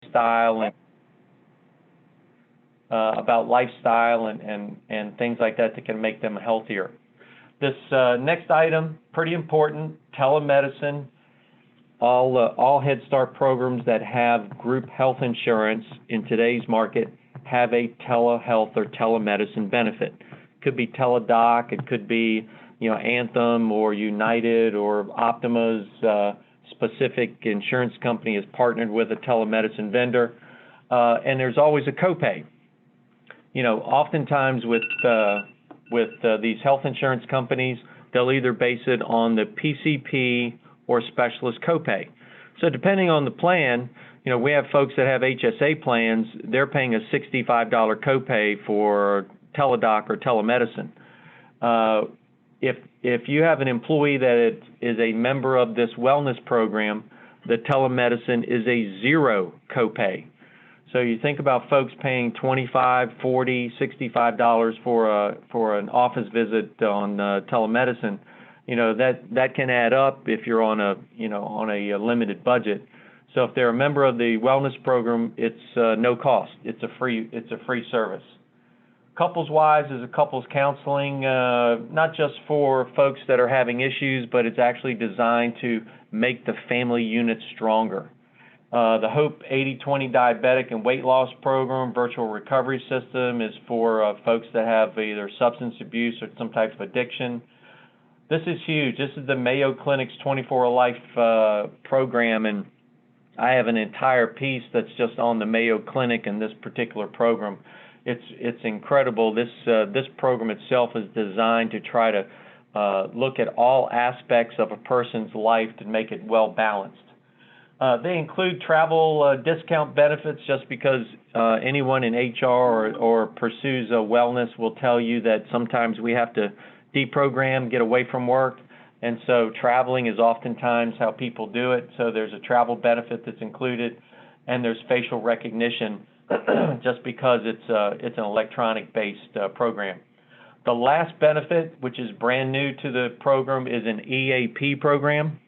lifestyle and things like that can make them healthier. This next item, pretty important, telemedicine. All Head Start programs that have group health insurance in today's market have a telehealth or telemedicine benefit. Could be Teladoc, it could be Anthem or United or Optima's specific insurance company is partnered with a telemedicine vendor, and there's always a copay. Oftentimes with these health insurance companies, they'll either base it on the PCP or specialist copay. So depending on the plan, we have folks that have HSA plans, they're paying a $65 copay for Teladoc or telemedicine. If you have an employee that is a member of this wellness program, the telemedicine is a zero copay. So you think about folks paying $25, $40, $65 for an office visit on telemedicine. That can add up if you're on a limited budget. So if they're a member of the wellness program, it's no cost. It's a free service. Couples Wise is a couples counseling, not just for folks that are having issues, but it's actually designed to make the family unit stronger. The HOPE 80/20 diabetic and weight loss program, virtual recovery system, is for folks that have either substance abuse or some type of addiction. This is huge. This is the Mayo Clinic's 24 Life program, and I have an entire piece that's just on the Mayo Clinic and this particular program. It's incredible. This program itself is designed to try to look at all aspects of a person's life to make it well balanced. They include travel discount benefits, just because anyone in HR or pursues wellness will tell you that sometimes we have to deprogram, get away from work, and so traveling is oftentimes how people do it. So there's a travel benefit that's included, and there's facial recognition just because it's an electronic-based program. The last benefit, which is brand new to the program, is an EAP program.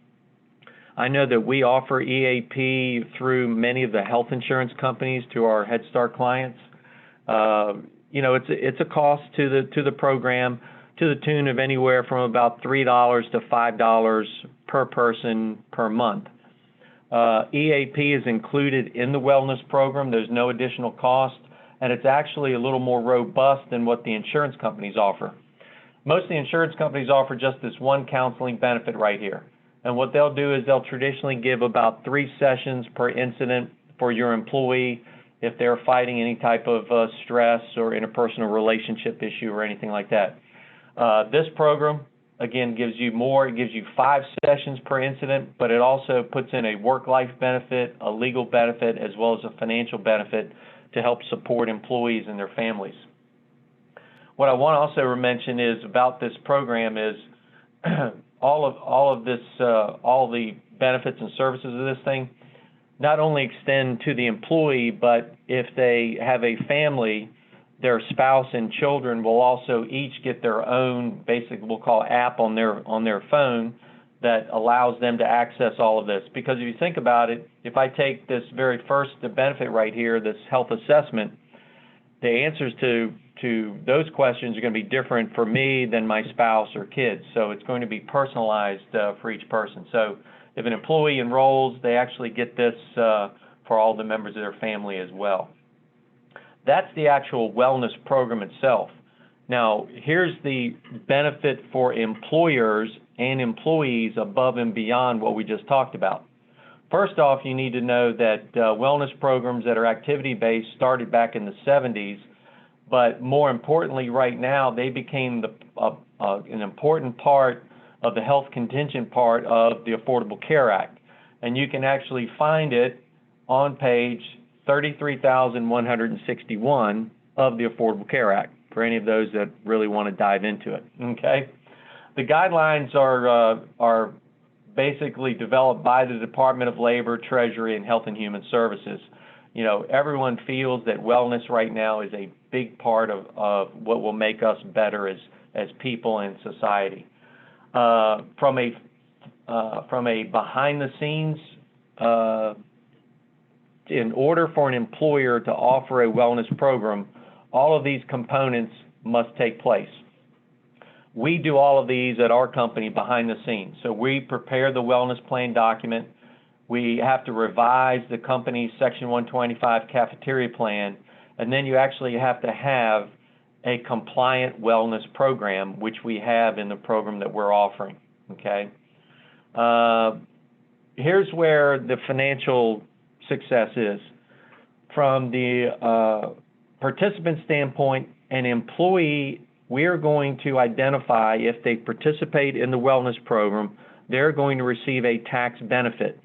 I know that we offer EAP through many of the health insurance companies to our Head Start clients. It's a cost to the program to the tune of anywhere from about $3 to $5 per person per month. EAP is included in the wellness program. There's no additional cost, and it's actually a little more robust than what the insurance companies offer. Most of the insurance companies offer just this one counseling benefit right here. And what they'll do is they'll traditionally give about 3 sessions per incident for your employee if they're fighting any type of stress or interpersonal relationship issue or anything like that. This program, again, gives you more. It gives you 5 sessions per incident, but it also puts in a work-life benefit, a legal benefit, as well as a financial benefit to help support employees and their families. What I want to also mention is about this program is all the benefits and services of this thing not only extend to the employee, but if they have a family, their spouse and children will also each get their own basic, we'll call, app on their phone that allows them to access all of this. Because if you think about it, if I take this very first benefit right here, this health assessment, the answers to those questions are going to be different for me than my spouse or kids. So it's going to be personalized for each person. So if an employee enrolls, they actually get this for all the members of their family as well. That's the actual wellness program itself. Now, here's the benefit for employers and employees above and beyond what we just talked about. First off, you need to know that wellness programs that are activity-based started back in the 70s, but more importantly, right now, they became an important part of the health contingent part of the Affordable Care Act. And you can actually find it on page 33,161 of the Affordable Care Act, for any of those that really want to dive into it, okay? The guidelines are basically developed by the Department of Labor, Treasury, and Health and Human Services. Everyone feels that wellness right now is a big part of what will make us better as people and society. From a behind-the-scenes in order for an employer to offer a wellness program, all of these components must take place. We do all of these at our company behind the scenes. So we prepare the wellness plan document. We have to revise the company's Section 125 cafeteria plan, and then you actually have to have a compliant wellness program, which we have in the program that we're offering, okay? Here's where the financial success is. From the participant standpoint, an employee, we are going to identify if they participate in the wellness program, they're going to receive a tax benefit.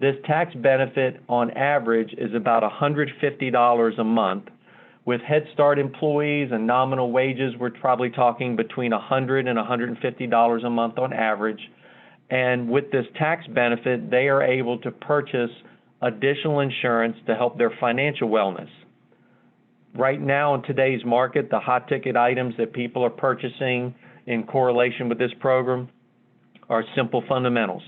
This tax benefit on average is about $150 a month. With Head Start employees and nominal wages, we're probably talking between $100 and $150 a month on average. And with this tax benefit, they are able to purchase additional insurance to help their financial wellness. Right now in today's market, the hot ticket items that people are purchasing in correlation with this program are simple fundamentals.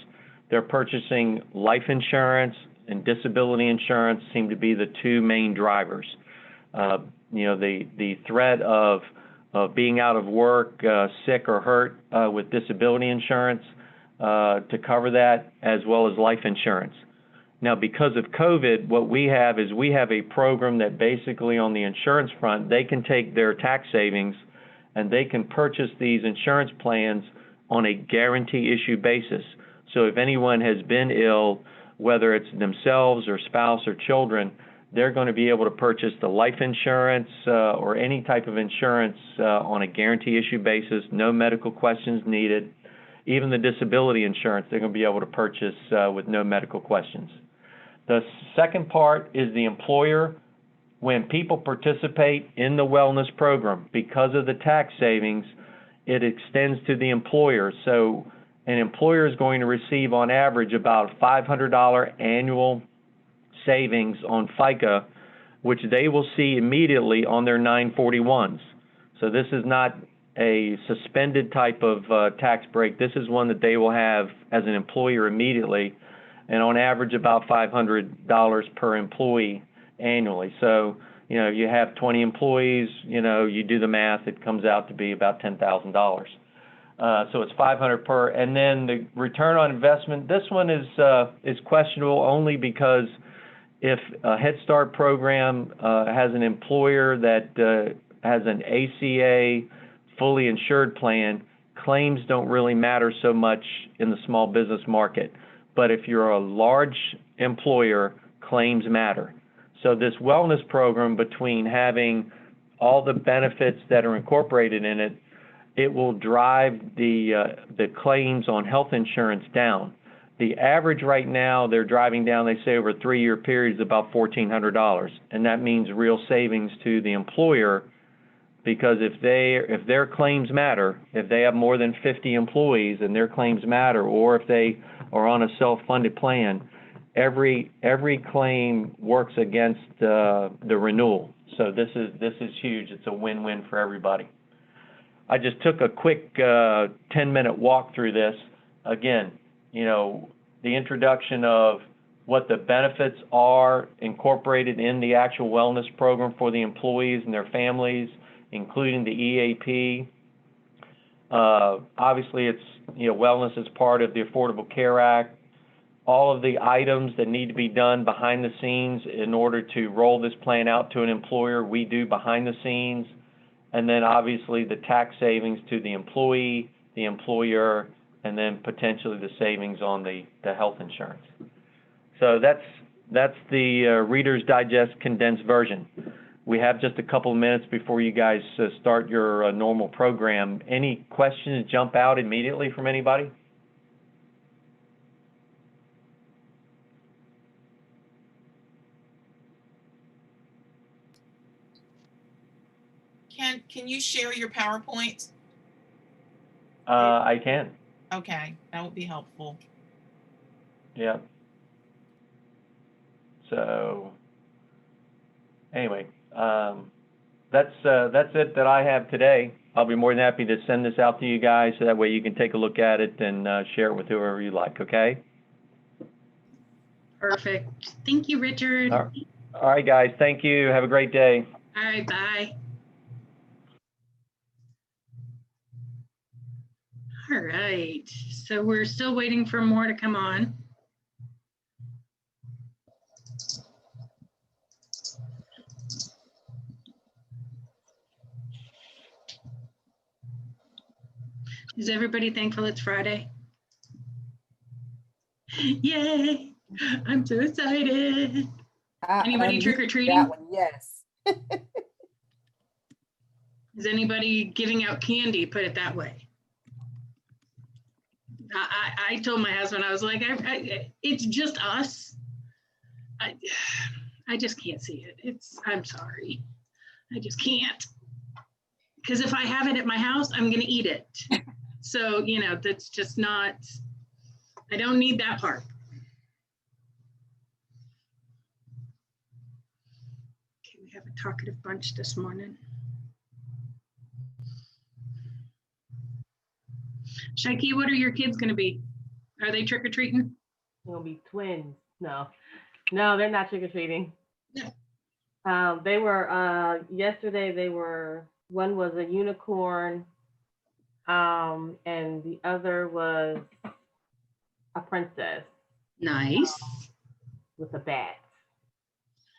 They're purchasing life insurance and disability insurance seem to be the two main drivers. The threat of being out of work, sick or hurt with disability insurance to cover that, as well as life insurance. Now, because of COVID, what we have is we have a program that basically on the insurance front, they can take their tax savings and they can purchase these insurance plans on a guarantee issue basis. So if anyone has been ill, whether it's themselves or spouse or children, they're going to be able to purchase the life insurance or any type of insurance on a guarantee issue basis, no medical questions needed. Even the disability insurance, they're going to be able to purchase with no medical questions. The second part is the employer. When people participate in the wellness program, because of the tax savings, it extends to the employer. So an employer is going to receive on average about $500 annual savings on FICA, which they will see immediately on their 941s. So this is not a suspended type of tax break. This is one that they will have as an employer immediately, and on average about $500 per employee annually. So, you have 20 employees, you do the math, it comes out to be about $10,000. So it's $500 per, and then the return on investment, this one is questionable only because if a Head Start program has an employer that has an ACA fully insured plan, claims don't really matter so much in the small business market. But if you're a large employer, claims matter. So this wellness program, between having all the benefits that are incorporated in it, it will drive the claims on health insurance down. The average right now, they're driving down, they say over a 3-year period, is about $1,400. And that means real savings to the employer, because if their claims matter, if they have more than 50 employees and their claims matter, or if they are on a self-funded plan, every claim works against the renewal. So this is huge. It's a win-win for everybody. I just took a quick 10-minute walk through this. Again, the introduction of what the benefits are incorporated in the actual wellness program for the employees and their families, including the EAP. Obviously, it's wellness is part of the Affordable Care Act. All of the items that need to be done behind the scenes in order to roll this plan out to an employer, we do behind the scenes. And then obviously the tax savings to the employee, the employer, and then potentially the savings on the health insurance. So that's the Reader's Digest condensed version. We have just a couple of minutes before you guys start your normal program. Any questions jump out immediately from anybody? Can you share your PowerPoint? I can. Okay, that would be helpful. Yeah. So anyway, that's it that I have today. I'll be more than happy to send this out to you guys, so that way you can take a look at it and share it with whoever you like. Okay. Perfect. Thank you, Richard. All right, guys. Thank you. Have a great day. All right, bye. All right, so we're still waiting for more to come on. Is everybody thankful it's Friday? Yay, I'm so excited. Anybody trick-or-treating? That one, yes. Is anybody giving out candy, put it that way? I told my husband, I was like, it's just us. I just can't see it. I'm sorry. I just can't. Because if I have it at my house, I'm going to eat it. So, you know, that's just not, I don't need that part. Okay, we have a talkative bunch this morning. Shaiki, what are your kids going to be? Are they trick-or-treating? They're gonna be twins. No, they're not trick-or-treating. No. They were yesterday. One was a unicorn, and the other was a princess. Nice. With a bat.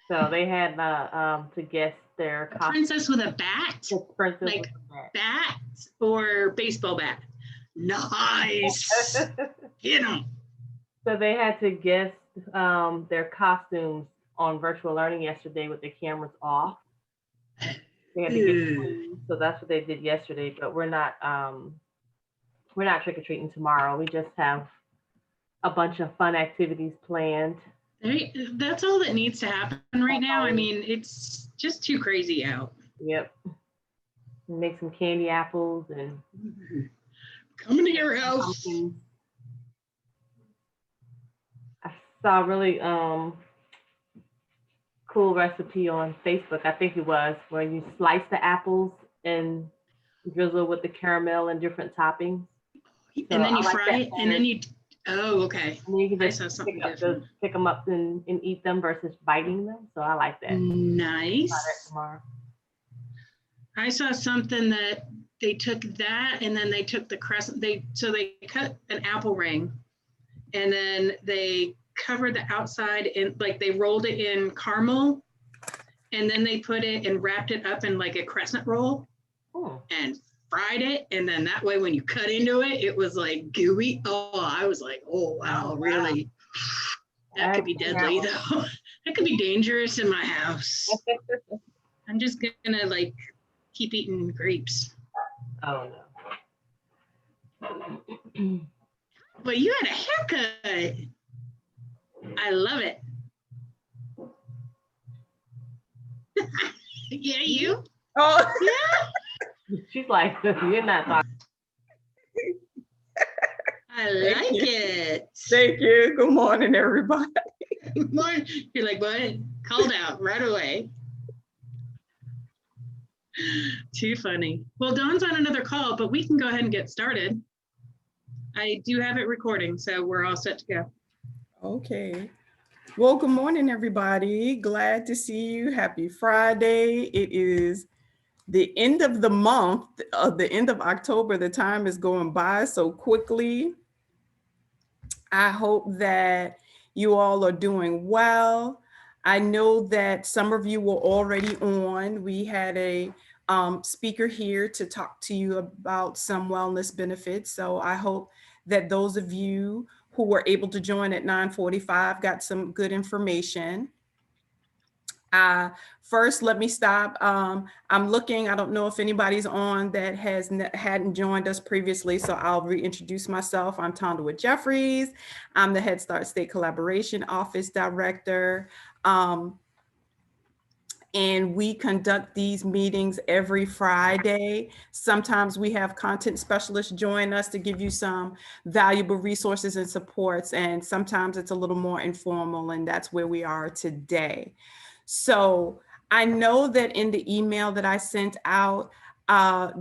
So they had to guess their A costume. princess with a bat? The princess Like with a bat. bat or baseball bat? Nice. Get 'em. So they had to guess their costumes on virtual learning yesterday with the cameras off. They had to get clues, so that's what they did yesterday. But we're not trick or treating tomorrow. We just have a bunch of fun activities planned. That's all that needs to happen right now. I mean, it's just too crazy out. Yep. Make some candy apples and coming to your house. Pumpkins. I saw a really cool recipe on Facebook, I think it was, where you slice the apples and drizzle with the caramel and different toppings. And then you fry it, and then you, oh, okay. And you can I just saw something different. pick them up and eat them versus biting them. So I like that. Nice. Try that tomorrow. I saw something that they took that and then they took the crescent, so they cut an apple ring and then they covered the outside in, like they rolled it in caramel and then they put it and wrapped it up in like a crescent roll and fried it. And then that way when you cut into it, it was like gooey. Oh, I was like, oh, wow, really? That could be deadly though. That could be dangerous in my house. I'm just gonna like keep eating grapes. Oh no. But you had a haircut. I love it. Yeah, you? Oh, Yeah. She's like, you're not talking. I like it. thank you. Good morning, everybody. You're like, what? Called out right away. Too funny. Well, Dawn's on another call, but we can go ahead and get started. I do have it recording, so we're all set to go. Okay. Well, good morning, everybody. Glad to see you. Happy Friday. It is the end of the month, the end of October. The time is going by so quickly. I hope that you all are doing well. I know that some of you were already on. We had a speaker here to talk to you about some wellness benefits. So I hope that those of you who were able to join at 9:45 got some good information. First, let me stop. I'm looking, I don't know if anybody's on that hadn't joined us previously, so I'll reintroduce myself. I'm Tondua Jeffries. I'm the Head Start State Collaboration Office Director. And we conduct these meetings every Friday. Sometimes we have content specialists join us to give you some valuable resources and supports. And sometimes it's a little more informal, and that's where we are today. So I know that in the email that I sent out, I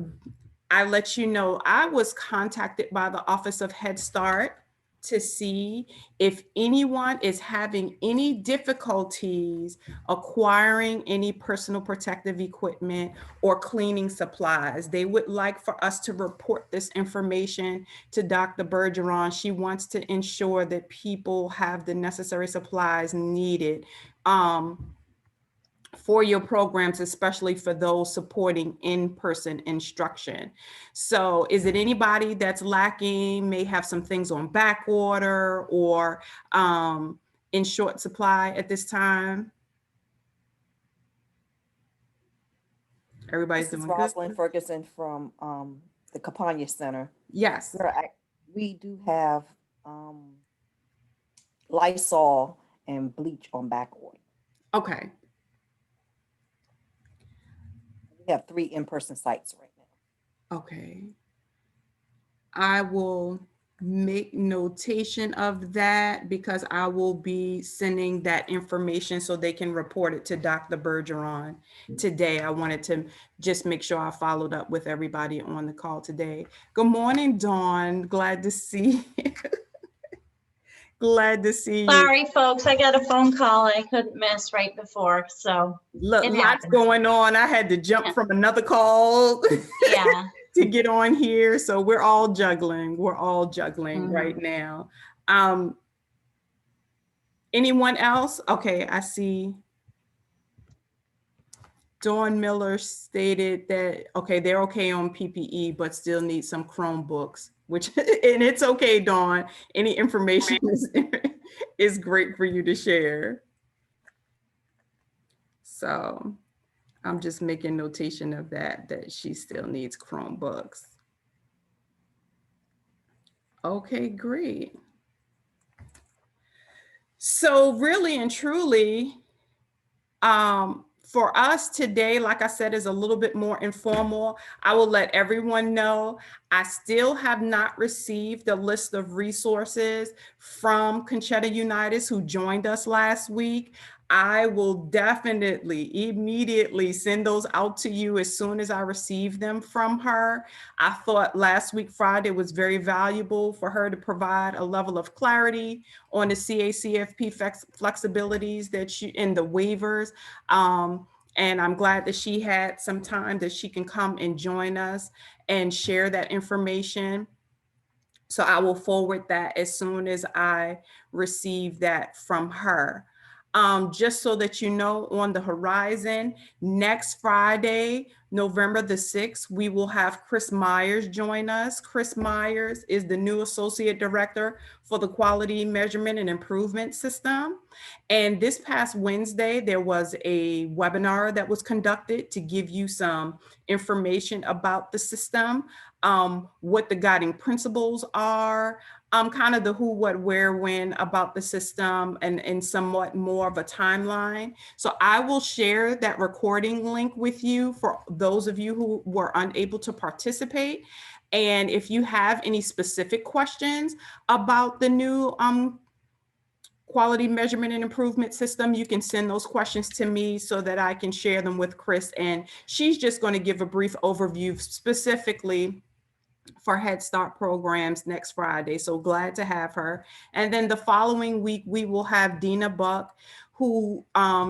let you know I was contacted by the Office of Head Start to see if anyone is having any difficulties acquiring any personal protective equipment or cleaning supplies. They would like for us to report this information to Dr. Bergeron. She wants to ensure that people have the necessary supplies needed for your programs, especially for those supporting in-person instruction. So is it anybody that's lacking, may have some things on back order or in short supply at this time? Everybody's This is doing good? Rosalind Ferguson from the Campagna Center. Yes. We do have Lysol and bleach on back order. Okay. We have 3 in-person sites right now. Okay. I will make notation of that because I will be sending that information so they can report it to Dr. Bergeron today. I wanted to just make sure I followed up with everybody on the call today. Good morning, Dawn. Glad to see you. Glad to see you. Sorry, folks, I got a phone call I couldn't miss right before, so Look, it lots happens. going on. I had to jump from another call Yeah. to get on here. So we're all juggling. We're all juggling right now. Anyone else? Okay, I see. Dawn Miller stated that, okay, they're okay on PPE, but still need some Chromebooks, which, and it's okay, Dawn. Any information is great for you to share. So I'm just making notation of that she still needs Chromebooks. Okay, great. So really and truly, for us today, like I said, is a little bit more informal. I will let everyone know I still have not received a list of resources from Conchetta Unitas who joined us last week. I will definitely immediately send those out to you as soon as I receive them from her. I thought last week, Friday, was very valuable for her to provide a level of clarity on the CACFP flexibilities that she, and the waivers. And I'm glad that she had some time that she can come and join us and share that information. So I will forward that as soon as I receive that from her. Just so that you know, on the horizon, next Friday, November the 6th, we will have Chris Myers join us. Chris Myers is the new Associate Director for the Quality Measurement and Improvement System. And this past Wednesday, there was a webinar that was conducted to give you some information about the system, what the guiding principles are, kind of the who, what, where, when about the system, and somewhat more of a timeline. So I will share that recording link with you for those of you who were unable to participate. And if you have any specific questions about the new quality measurement and improvement system, you can send those questions to me so that I can share them with Chris. And she's just going to give a brief overview specifically for Head Start programs next Friday. So glad to have her. And then the following week, we will have Dina Buck, who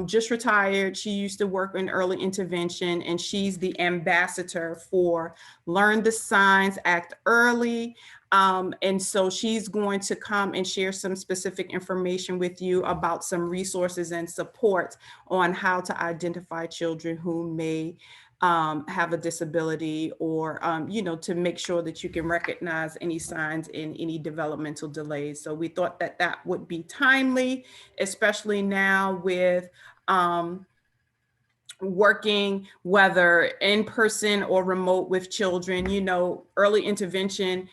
just retired. She used to work in early intervention, and she's the ambassador for Learn the Signs, Act Early. And so she's going to come and share some specific information with you about some resources and support on how to identify children who may have a disability, or, you know, to make sure that you can recognize any signs in any developmental delays. So we thought that that would be timely, especially now with working whether in person or remote with children. You know, early intervention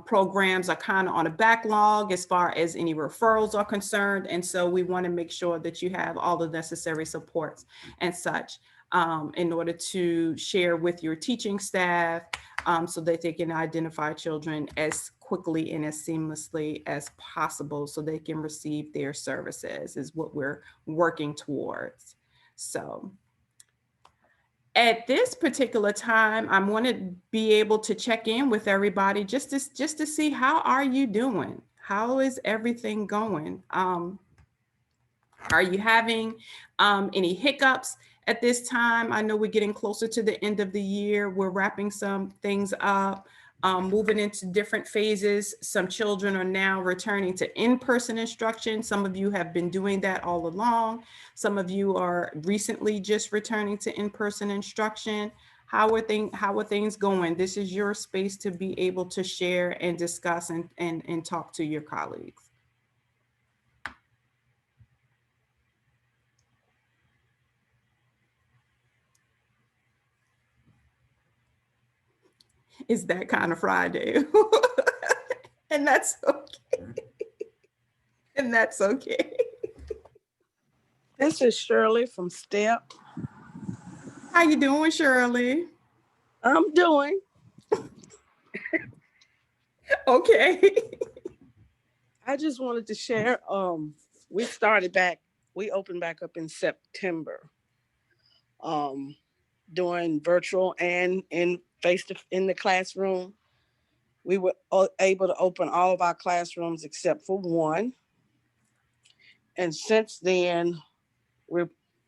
programs are kind of on a backlog as far as any referrals are concerned. And so we want to make sure that you have all the necessary supports and such in order to share with your teaching staff so that they can identify children as quickly and as seamlessly as possible so they can receive their services is what we're working towards. So at this particular time, I want to be able to check in with everybody just to see how are you doing? How is everything going? Are you having any hiccups at this time? I know we're getting closer to the end of the year. We're wrapping some things up, moving into different phases. Some children are now returning to in-person instruction. Some of you have been doing that all along. Some of you are recently just returning to in-person instruction. How are things going? This is your space to be able to share and discuss and talk to your colleagues. It's that kind of Friday. And that's okay. And that's okay. This is Shirley from STEP. How you doing, Shirley? I'm doing. Okay. I just wanted to share, we opened back up in September, doing virtual and in the classroom. We were able to open all of our classrooms except for one. And since then,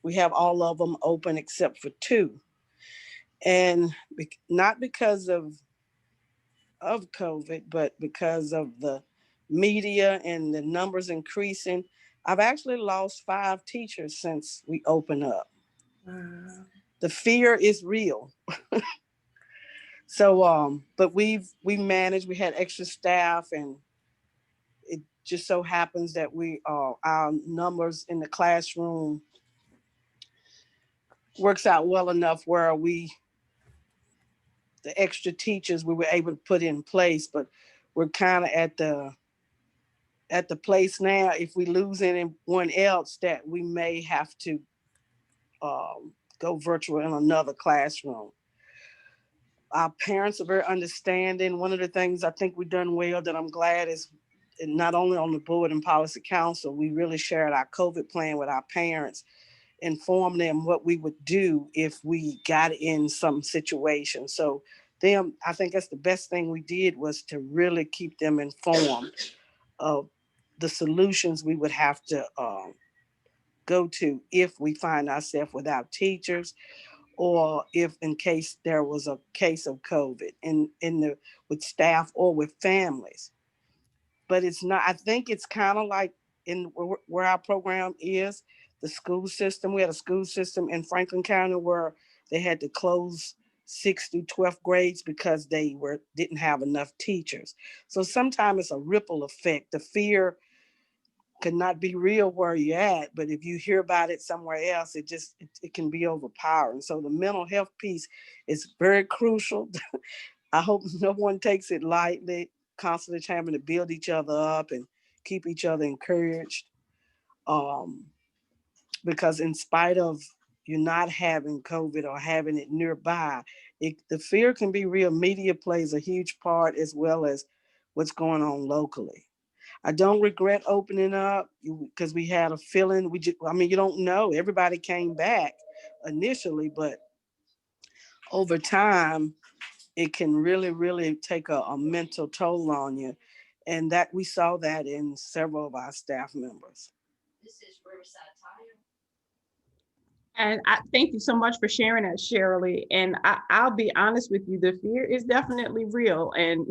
we have all of them open except for two. And not because of COVID, but because of the media and the numbers increasing, I've actually lost 5 teachers since we opened up. Wow. The fear is real. So, but we managed. We had extra staff, and it just so happens that our numbers in the classroom works out well enough where the extra teachers we were able to put in place, but we're kind of at the place now, if we lose anyone else, that we may have to go virtual in another classroom. Our parents are very understanding. One of the things I think we've done well that I'm glad is not only on the board and policy council, we really shared our COVID plan with our parents, inform them what we would do if we got in some situation. So I think that's the best thing we did, was to really keep them informed of the solutions we would have to go to if we find ourselves without teachers, or if in case there was a case of COVID with staff or with families. But it's not, I think it's kind of like in where our program is, the school system. We had a school system in Franklin County where they had to close 6th through 12th grades because they didn't have enough teachers. So sometimes it's a ripple effect. The fear could not be real where you're at, but if you hear about it somewhere else, it can be overpowering. So the mental health piece is very crucial. I hope no one takes it lightly, constantly having to build each other up and keep each other encouraged. Because in spite of you not having COVID or having it nearby, the fear can be real. Media plays a huge part, as well as what's going on locally. I don't regret opening up because we had a feeling. You don't know. Everybody came back initially, but over time, it can really, really take a mental toll on you. And that we saw that in several of our staff members. And I thank you so much for sharing that, Shirley. And I'll be honest with you, the fear is definitely real. And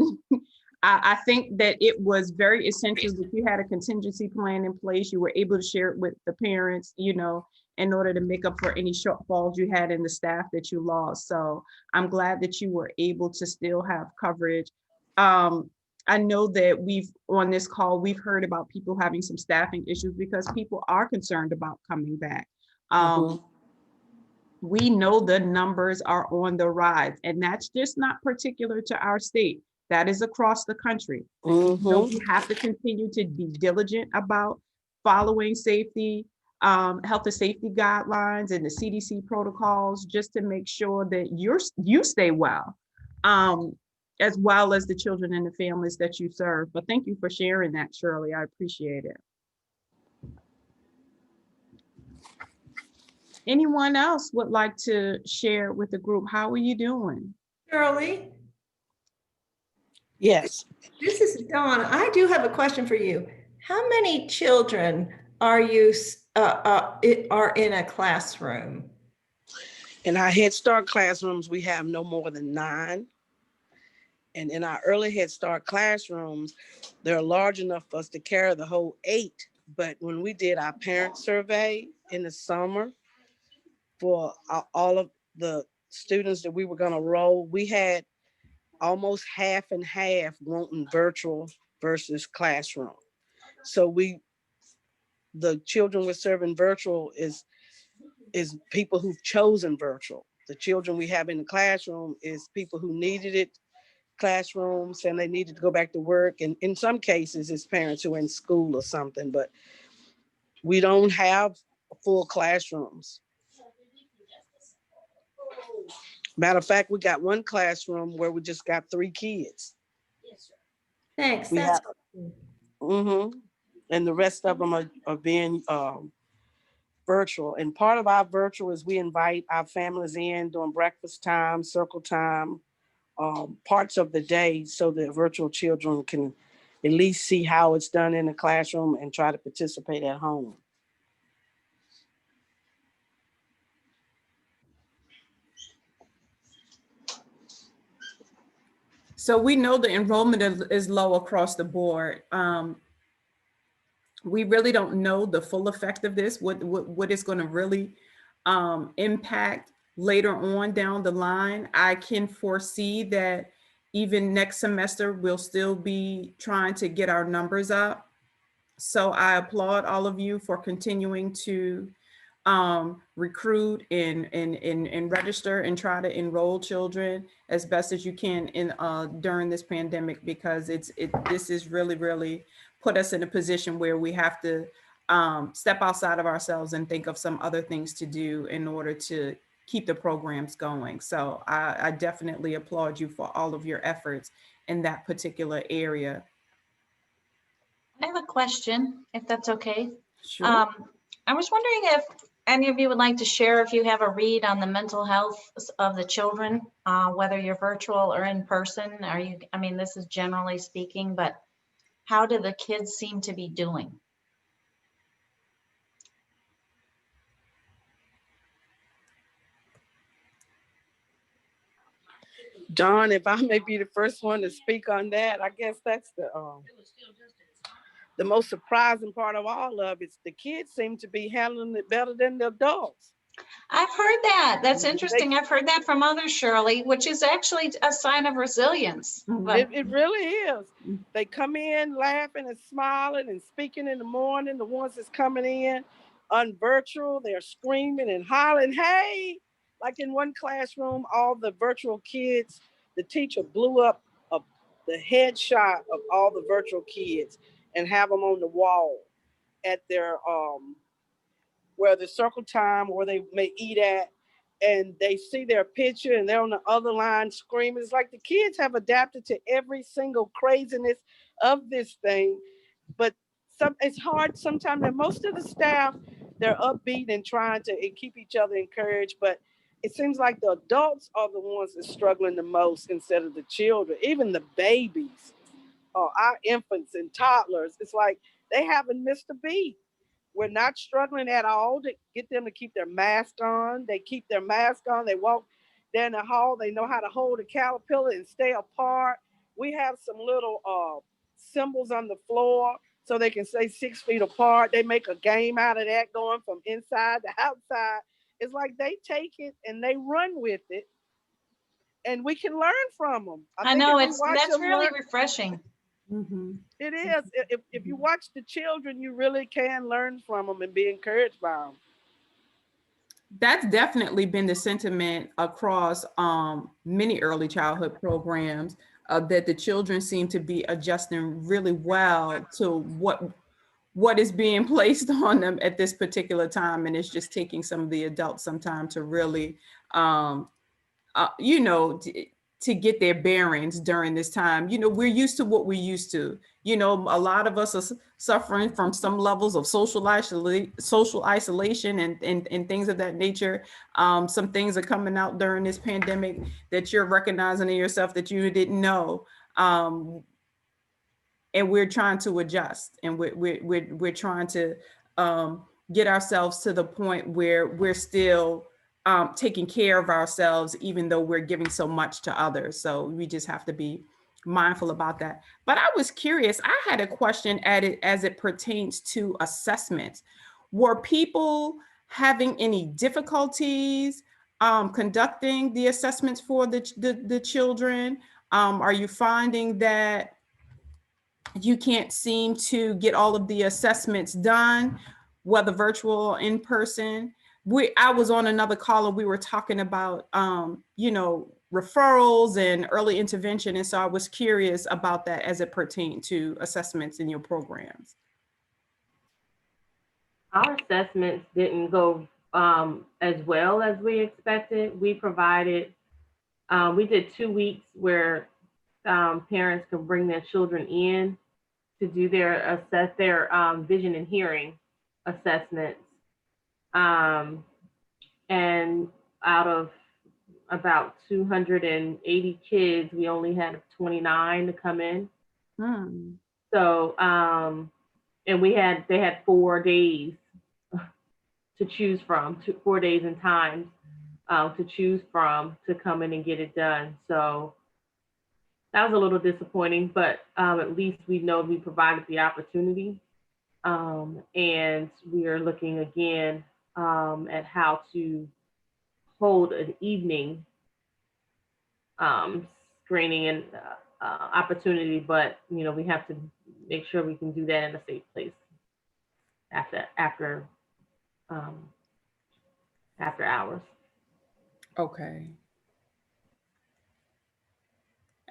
I think that it was very essential that you had a contingency plan in place. You were able to share it with the parents, in order to make up for any shortfalls you had in the staff that you lost. So I'm glad that you were able to still have coverage. I know that on this call, we've heard about people having some staffing issues because people are concerned about coming back. We know the numbers are on the rise, and that's just not particular to our state. That is across the country. So we have to continue to be diligent about following safety, health and safety guidelines and the CDC protocols, just to make sure that you stay well, as well as the children and the families that you serve. But thank you for sharing that, Shirley. I appreciate it. Anyone else would like to share with the group? How are you doing? Shirley? Yes. This is Dawn. I do have a question for you. How many children are are in a classroom? In our Head Start classrooms, we have no more than 9. And in our early Head Start classrooms, they're large enough for us to carry the whole 8. But when we did our parent survey in the summer for all of the students that we were going to roll, we had almost half and half wanting virtual versus classroom. So the children we're serving virtual is people who've chosen virtual. The children we have in the classroom is people who needed it, classrooms, and they needed to go back to work. And in some cases, it's parents who are in school or something, but we don't have full classrooms. Matter of fact, we got one classroom where we just got 3 kids. Thanks. We That's have, and the rest of them are being virtual. And part of our virtual is we invite our families in during breakfast time, circle time, parts of the day, so that virtual children can at least see how it's done in the classroom and try to participate at home. So we know the enrollment is low across the board. We really don't know the full effect of this, what it's going to really impact later on down the line. I can foresee that even next semester, we'll still be trying to get our numbers up. So I applaud all of you for continuing to recruit and register and try to enroll children as best as you can in during this pandemic, because this is really put us in a position where we have to step outside of ourselves and think of some other things to do in order to keep the programs going. So I definitely applaud you for all of your efforts in that particular area. I have a question, if that's okay. Sure. I was wondering if any of you would like to share if you have a read on the mental health of the children, whether you're virtual or in person. I mean, this is generally speaking, but how do the kids seem to be doing? Dawn, if I may be the first one to speak on that, I guess that's the most surprising part of all of it. The kids seem to be handling it better than the adults. I've heard that. That's interesting. I've heard that from others, Shirley, which is actually a sign of resilience. But It really is. They come in laughing and smiling and speaking in the morning. The ones that's coming in on virtual, they're screaming and hollering, hey! Like in one classroom, all the virtual kids, the teacher blew up the headshot of all the virtual kids and have them on the wall at their where the circle time where they may eat at, and they see their picture and they're on the other line screaming. It's like the kids have adapted to every single craziness of this thing. But it's hard sometimes, and most of the staff, they're upbeat and trying to keep each other encouraged, but it seems like the adults are the ones that are struggling the most instead of the children. Even the babies, our infants and toddlers, it's like they haven't missed a beat. We're not struggling at all to get them to keep their mask on. They keep their mask on. They walk down the hall. They know how to hold a caterpillar and stay apart. We have some little symbols on the floor so they can stay 6 feet apart. They make a game out of that, going from inside to outside. It's like they take it and they run with it, and we can learn from them. I know that's really refreshing. Mm-hmm. It is. If you watch the children, you really can learn from them and be encouraged by them. That's definitely been the sentiment across many early childhood programs, that the children seem to be adjusting really well to what is being placed on them at this particular time. And it's just taking some of the adults some time to really, to get their bearings during this time. We're used to what we're used to. A lot of us are suffering from some levels of social isolation and things of that nature. Some things are coming out during this pandemic that you're recognizing in yourself that you didn't know. and we're trying to adjust, and we're trying to get ourselves to the point where we're still taking care of ourselves, even though we're giving so much to others. So we just have to be mindful about that. But I was curious, I had a question as it pertains to assessments. Were people having any difficulties conducting the assessments for the children? Are you finding that you can't seem to get all of the assessments done, whether virtual or in person? I was on another call and we were talking about, referrals and early intervention. And so I was curious about that as it pertained to assessments in your programs. Our assessments didn't go as well as we expected. We did 2 weeks where parents could bring their children in to do their vision and hearing assessments. And out of about 280 kids, we only had 29 to come in. So, and they had 4 days to choose from, 4 days and times to choose from to come in and get it done. So that was a little disappointing, but at least we know we provided the opportunity. And we are looking again at how to hold an evening screening and opportunity, but we have to make sure we can do that in a safe place after hours. Okay.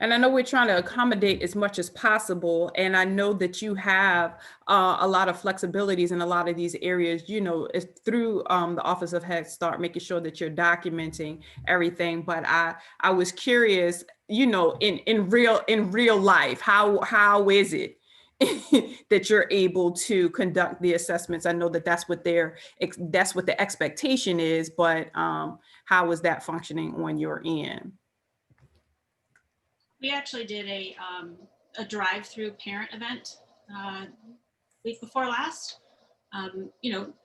And I know we're trying to accommodate as much as possible. And I know that you have a lot of flexibilities in a lot of these areas, through the Office of Head Start, making sure that you're documenting everything. But I was curious, in real life, how is it that you're able to conduct the assessments? I know that that's what the expectation is, but how is that functioning on your end? We actually did a drive-through parent event week before last.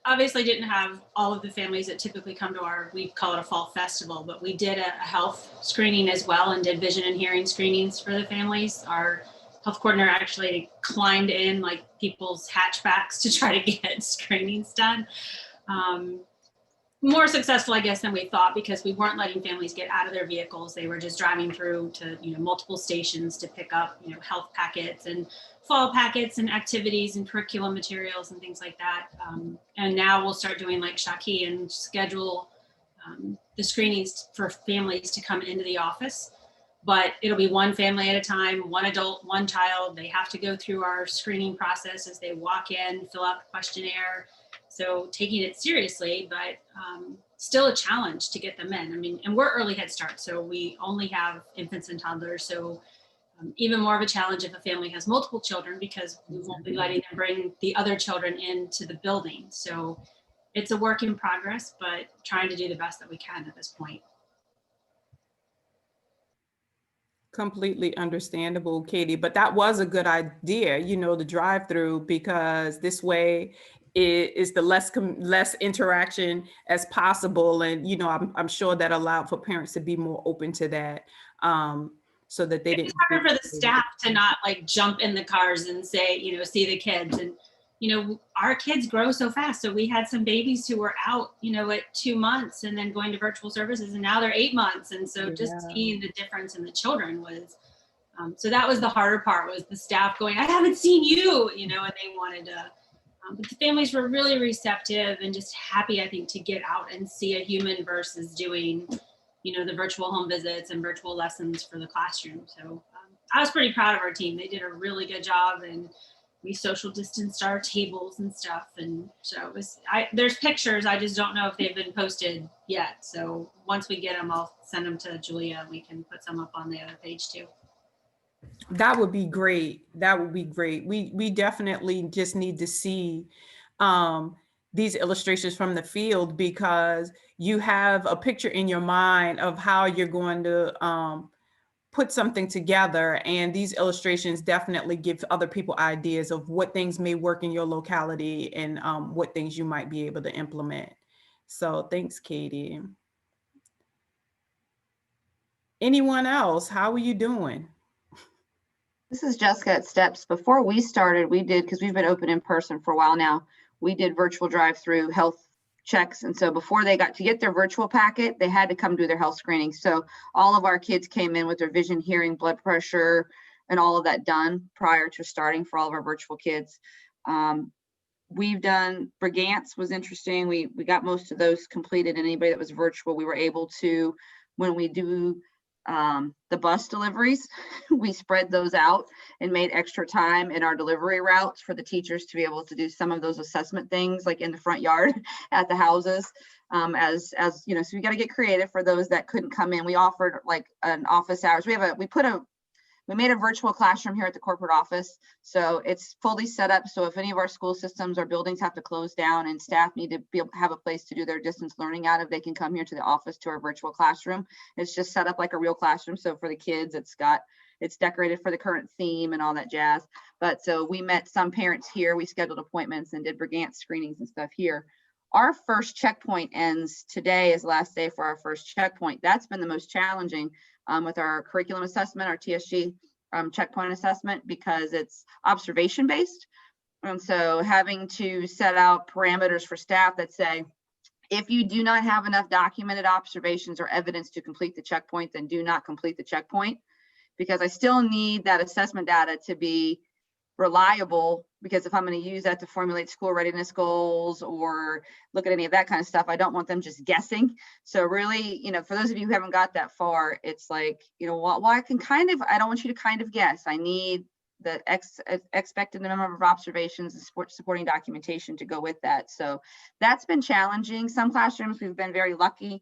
Obviously didn't have all of the families that typically come to we call it a fall festival, but we did a health screening as well and did vision and hearing screenings for the families. Our health coordinator actually climbed in like people's hatchbacks to try to get screenings done. More successful, I guess, than we thought, because we weren't letting families get out of their vehicles. They were just driving through to, multiple stations to pick up, health packets and fall packets and activities and curriculum materials and things like that. And now we'll start doing like Shaki and schedule the screenings for families to come into the office. But it'll be one family at a time, one adult, one child. They have to go through our screening process as they walk in, fill out the questionnaire. So taking it seriously, but still a challenge to get them in. And we're early Head Start, so we only have infants and toddlers. So even more of a challenge if a family has multiple children, because we won't be letting them bring the other children into the building. So it's a work in progress, but trying to do the best that we can at this point. Completely understandable, Katie, but that was a good idea, the drive-through, because this way is the less interaction as possible. And, I'm sure that allowed for parents to be more open to that, so that they didn't. It's harder for the staff to not like jump in the cars and say, see the kids. And, our kids grow so fast. So we had some babies who were out, at 2 months and then going to virtual services, and now they're 8 months. And so just seeing the difference in the children was, so that was the harder part, was the staff going, I haven't seen you, and they wanted to. But the families were really receptive and just happy, I think, to get out and see a human versus doing, the virtual home visits and virtual lessons for the classroom. So I was pretty proud of our team. They did a really good job, and we social distanced our tables and stuff. And so it was, there's pictures, I just don't know if they've been posted yet. So once we get them, I'll send them to Julia, and we can put some up on the other page too. That would be great. That would be great. We definitely just need to see these illustrations from the field, because you have a picture in your mind of how you're going to put something together, and these illustrations definitely give other people ideas of what things may work in your locality and what things you might be able to implement. So thanks, Katie. Anyone else? How are you doing? This is Jessica at Steps. Before we started, we did, because we've been open in person for a while now, we did virtual drive-through health checks. And so before they got to get their virtual packet, they had to come do their health screening. So all of our kids came in with their vision, hearing, blood pressure, and all of that done prior to starting for all of our virtual kids. We've done Brigance was interesting. We got most of those completed, and anybody that was virtual, we were able to, when we do the bus deliveries, we spread those out and made extra time in our delivery routes for the teachers to be able to do some of those assessment things, like in the front yard at the houses. As you know, so we got to get creative for those that couldn't come in. We offered like an office hours. We made a virtual classroom here at the corporate office. So it's fully set up. So if any of our school systems or buildings have to close down and staff need to be able to have a place to do their distance learning out of, they can come here to the office to our virtual classroom. It's just set up like a real classroom. So for the kids, it's decorated for the current theme and all that jazz. But so we met some parents here. We scheduled appointments and did Brigance screenings and stuff here. Our first checkpoint ends today, is the last day for our first checkpoint. That's been the most challenging with our curriculum assessment, our TSG checkpoint assessment, because it's observation based. And so having to set out parameters for staff that say, if you do not have enough documented observations or evidence to complete the checkpoint, then do not complete the checkpoint, because I still need that assessment data to be reliable, because if I'm going to use that to formulate school readiness goals or look at any of that kind of stuff, I don't want them just guessing. So really, you know, for those of you who haven't got that far, it's like, you know, well, I don't want you to kind of guess. I need the expected number of observations and supporting documentation to go with that. So that's been challenging. Some classrooms, we've been very lucky.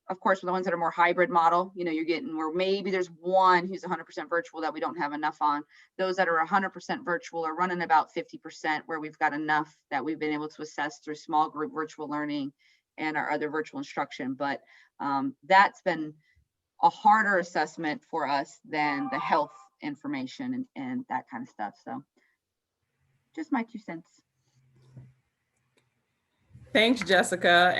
Of course, for the ones that are more hybrid model, you know, you're getting where maybe there's one who's 100% virtual that we don't have enough on. Those that are 100% virtual are running about 50%, where we've got enough that we've been able to assess through small group virtual learning and our other virtual instruction. But that's been a harder assessment for us than the health information and that kind of stuff. So just my 2 cents. Thanks, Jessica.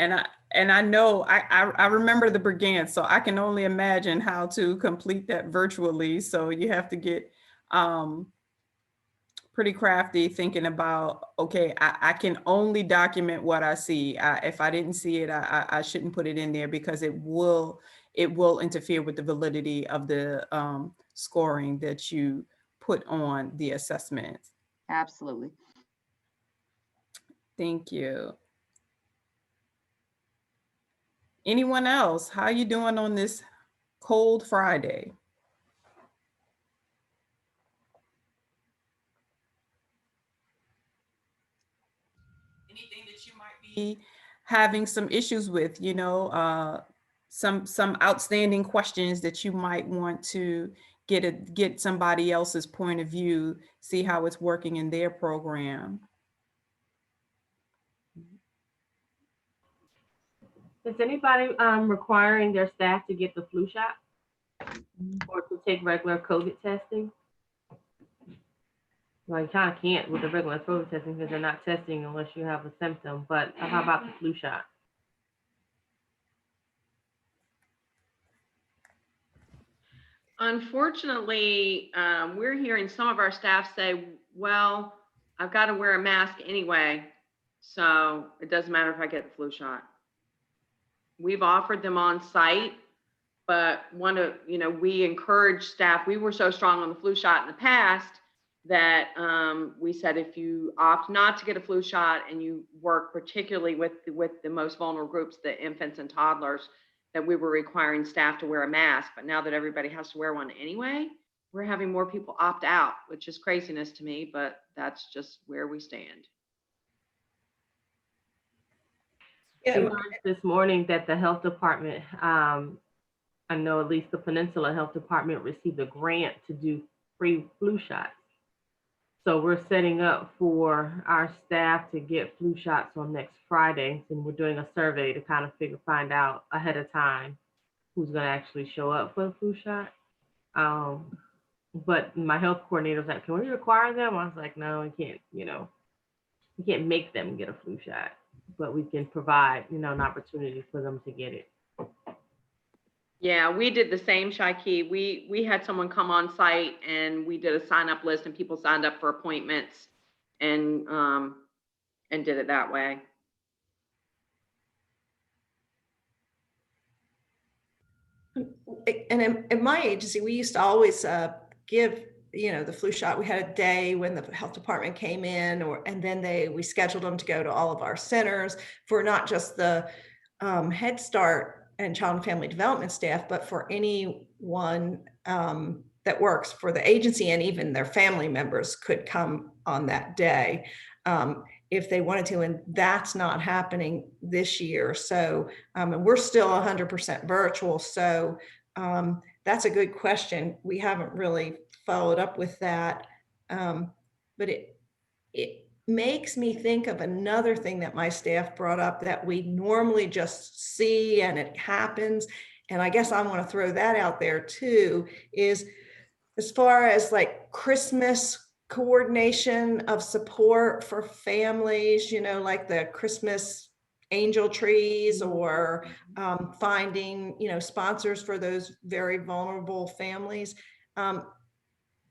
And I know I remember the Brigance, so I can only imagine how to complete that virtually. So you have to get pretty crafty thinking about, okay, I can only document what I see. If I didn't see it, I shouldn't put it in there, because it will interfere with the validity of the scoring that you put on the assessments. Absolutely. Thank you. Anyone else? How are you doing on this cold Friday? Anything that you might be having some issues with, you know, some outstanding questions that you might want to get somebody else's point of view, see how it's working in their program. Is anybody requiring their staff to get the flu shot or to take regular COVID testing? Well, you kind of can't with the regular COVID testing because they're not testing unless you have a symptom. But how about the flu shot? Unfortunately, we're hearing some of our staff say, well, I've got to wear a mask anyway, so it doesn't matter if I get the flu shot. We've offered them on site, but we encourage staff. We were so strong on the flu shot in the past that we said, if you opt not to get a flu shot and you work particularly with the most vulnerable groups, the infants and toddlers, that we were requiring staff to wear a mask. But now that everybody has to wear one anyway, we're having more people opt out, which is craziness to me, but that's just where we stand. We learned this morning that the health department, I know at least the Peninsula Health Department received a grant to do free flu shots. So we're setting up for our staff to get flu shots on next Friday. And we're doing a survey to kind of find out ahead of time who's going to actually show up for the flu shot. But my health coordinator was like, can we require them? I was like, no, I can't, we can't make them get a flu shot, but we can provide, an opportunity for them to get it. Yeah, we did the same, Shaiki. We had someone come on site and we did a sign up list and people signed up for appointments and did it that way. And in my agency, we used to always give, the flu shot. We had a day when the health department came in, and then we scheduled them to go to all of our centers for not just the Head Start and Child and Family Development staff, but for anyone that works for the agency, and even their family members could come on that day if they wanted to, and that's not happening this year. So, and we're still 100% virtual. So that's a good question. We haven't really followed up with that, but it makes me think of another thing that my staff brought up that we normally just see and it happens. And I guess I want to throw that out there too, is as far as like Christmas coordination of support for families, like the Christmas angel trees, or finding, sponsors for those very vulnerable families.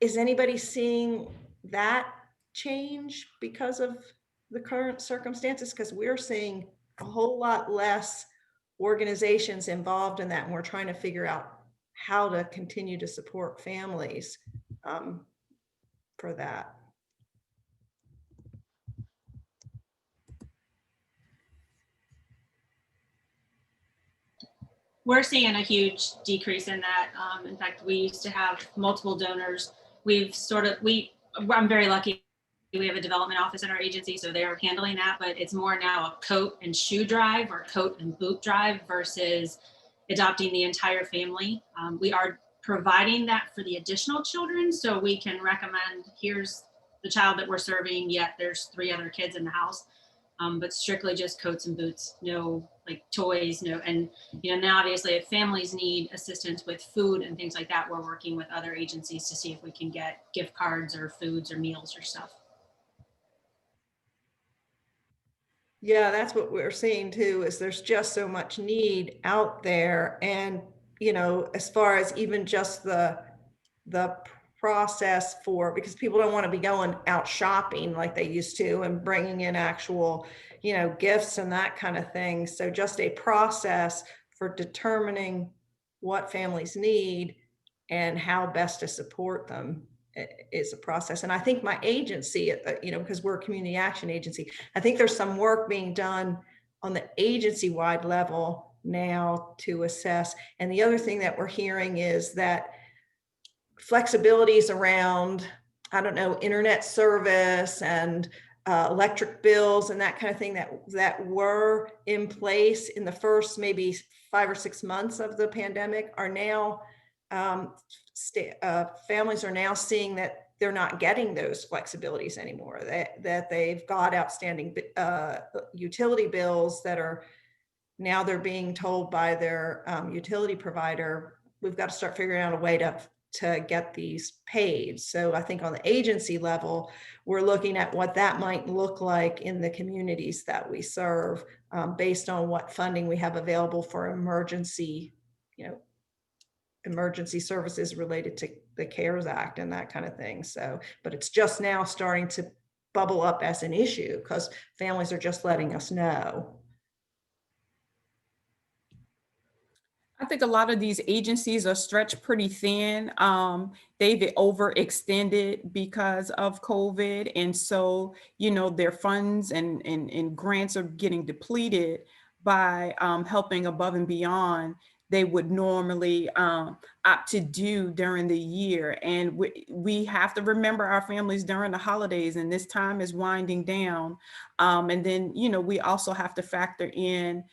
Is anybody seeing that change because of the current circumstances? Because we're seeing a whole lot less organizations involved in that, and we're trying to figure out how to continue to support families for that. We're seeing a huge decrease in that. In fact, we used to have multiple donors. I'm very lucky. We have a development office in our agency, so they're handling that, but it's more now a coat and shoe drive or coat and boot drive versus adopting the entire family. We are providing that for the additional children, so we can recommend, here's the child that we're serving, yet there's 3 other kids in the house. But strictly just coats and boots, no like toys, no. And, now obviously if families need assistance with food and things like that, we're working with other agencies to see if we can get gift cards or foods or meals or stuff. Yeah, that's what we're seeing too, is there's just so much need out there. And, as far as even just the process for, because people don't want to be going out shopping like they used to and bringing in actual, gifts and that kind of thing. So just a process for determining what families need and how best to support them is a process. And I think my agency, because we're a community action agency, I think there's some work being done on the agency-wide level now to assess. And the other thing that we're hearing is that flexibilities around, internet service and electric bills and that kind of thing that were in place in the first maybe 5 or 6 months of the pandemic are now, families are now seeing that they're not getting those flexibilities anymore, that they've got outstanding utility bills that are now they're being told by their utility provider, we've got to start figuring out a way to get these paid. So I think on the agency level, we're looking at what that might look like in the communities that we serve, based on what funding we have available for emergency services related to the CARES Act and that kind of thing. So, but it's just now starting to bubble up as an issue because families are just letting us know. I think a lot of these agencies are stretched pretty thin. They've overextended because of COVID. And so, their funds and grants are getting depleted by helping above and beyond they would normally opt to do during the year. And we have to remember our families during the holidays, and this time is winding down. And then, we also have to factor in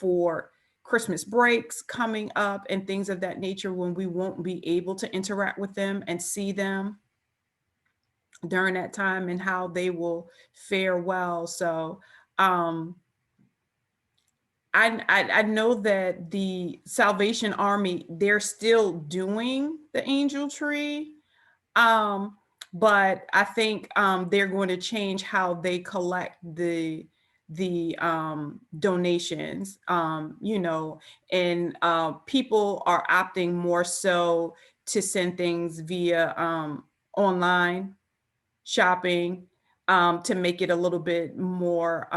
for Christmas breaks coming up and things of that nature when we won't be able to interact with them and see them during that time and how they will fare well. So I know that the Salvation Army, they're still doing the angel tree. But I think they're going to change how they collect the donations, you know, and people are opting more so to send things via online shopping, to make it a little bit more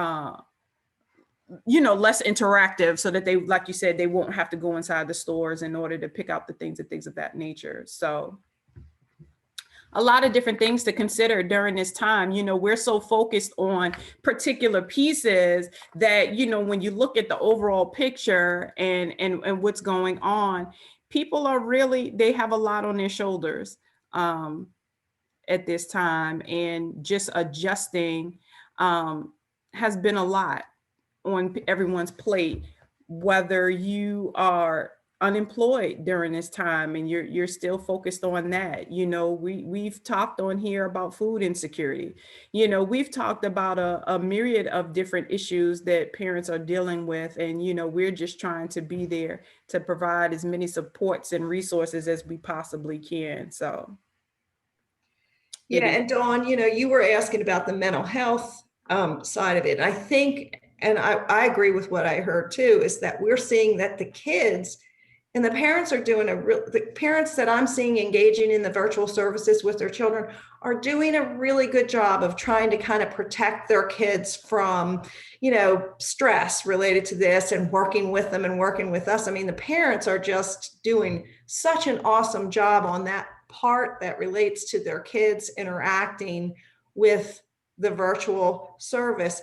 you know, less interactive, so that they, like you said, they won't have to go inside the stores in order to pick out the things and things of that nature. So a lot of different things to consider during this time. You know, we're so focused on particular pieces that, you know, when you look at the overall picture and what's going on, people are really, they have a lot on their shoulders at this time, and just adjusting has been a lot on everyone's plate, whether you are unemployed during this time and you're still focused on that. You know, we've talked on here about food insecurity. You know, we've talked about a myriad of different issues that parents are dealing with, and you know, we're just trying to be there to provide as many supports and resources as we possibly can. So yeah, and Dawn, you know, you were asking about the mental health side of it. I think, and I agree with what I heard too, is that we're seeing that the kids and the parents are doing the parents that I'm seeing engaging in the virtual services with their children are doing a really good job of trying to kind of protect their kids from, you know, stress related to this, and working with them and working with us. I mean, the parents are just doing such an awesome job on that part that relates to their kids interacting with the virtual service.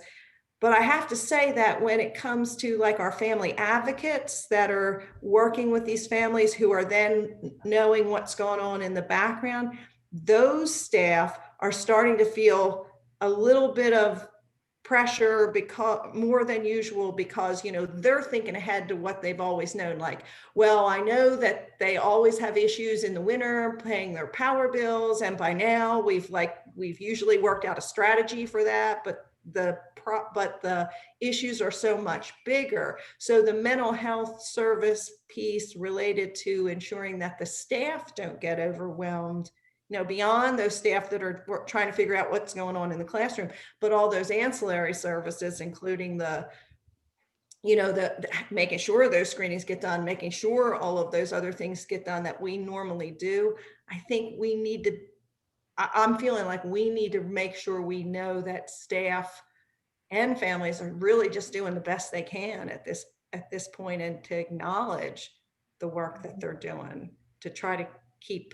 But I have to say that when it comes to like our family advocates that are working with these families who are then knowing what's going on in the background, those staff are starting to feel a little bit of pressure, because more than usual, because, you know, they're thinking ahead to what they've always known. Like, well, I know that they always have issues in the winter paying their power bills, and by now we've usually worked out a strategy for that, but the issues are so much bigger. So the mental health service piece related to ensuring that the staff don't get overwhelmed, you know, beyond those staff that are trying to figure out what's going on in the classroom, but all those ancillary services, including the, you know, the making sure those screenings get done, making sure all of those other things get done that we normally do. I think we need to, I'm feeling like we need to make sure we know that staff and families are really just doing the best they can at this point, and to acknowledge the work that they're doing to try to keep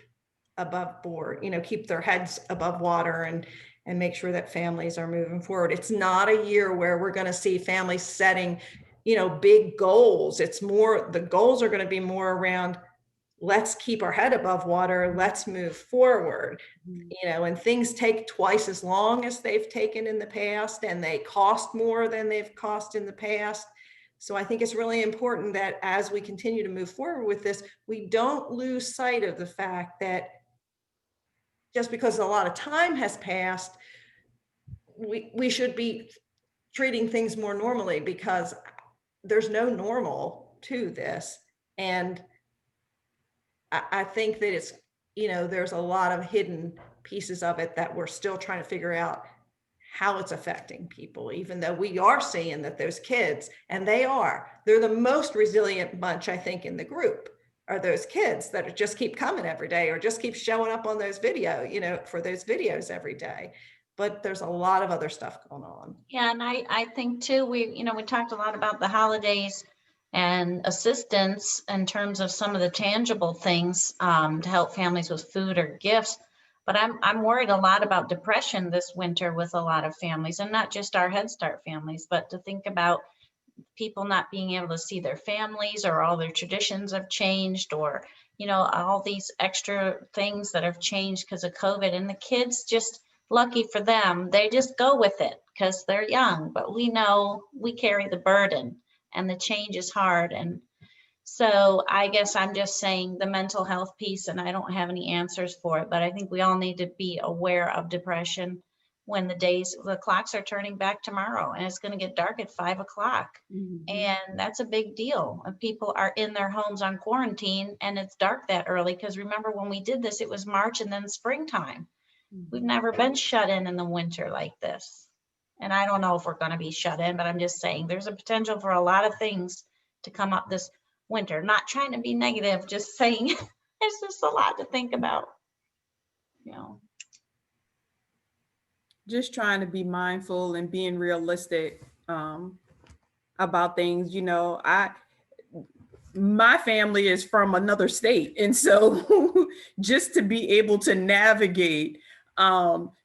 above board, you know, keep their heads above water, and make sure that families are moving forward. It's not a year where we're going to see families setting, you know, big goals. It's more, the goals are going to be more around, let's keep our head above water, let's move forward. You know, and things take twice as long as they've taken in the past, and they cost more than they've cost in the past. So I think it's really important that as we continue to move forward with this, we don't lose sight of the fact that just because a lot of time has passed, we should be treating things more normally, because there's no normal to this. And I think that it's, you know, there's a lot of hidden pieces of it that we're still trying to figure out how it's affecting people, even though we are seeing that those kids, and they're the most resilient bunch, I think, in the group, are those kids that just keep coming every day, or just keep showing up on those for those videos every day. But there's a lot of other stuff going on. Yeah, and I think too, we talked a lot about the holidays and assistance in terms of some of the tangible things to help families with food or gifts. But I'm worried a lot about depression this winter with a lot of families, and not just our Head Start families, but to think about people not being able to see their families, or all their traditions have changed, or, you know, all these extra things that have changed because of COVID. And the kids, just lucky for them, they just go with it because they're young, but we know we carry the burden, and the change is hard. And so I guess I'm just saying the mental health piece, and I don't have any answers for it, but I think we all need to be aware of depression when the clocks are turning back tomorrow and it's going to get dark at 5 o'clock. And that's a big deal. And people are in their homes on quarantine and it's dark that early. Because remember when we did this, it was March and then springtime. We've never been shut in the winter like this. And I don't know if we're going to be shut in, but I'm just saying there's a potential for a lot of things to come up this winter. Not trying to be negative, just saying there's just a lot to think about. You know, just trying to be mindful and being realistic about things. You know, my family is from another state, and so just to be able to navigate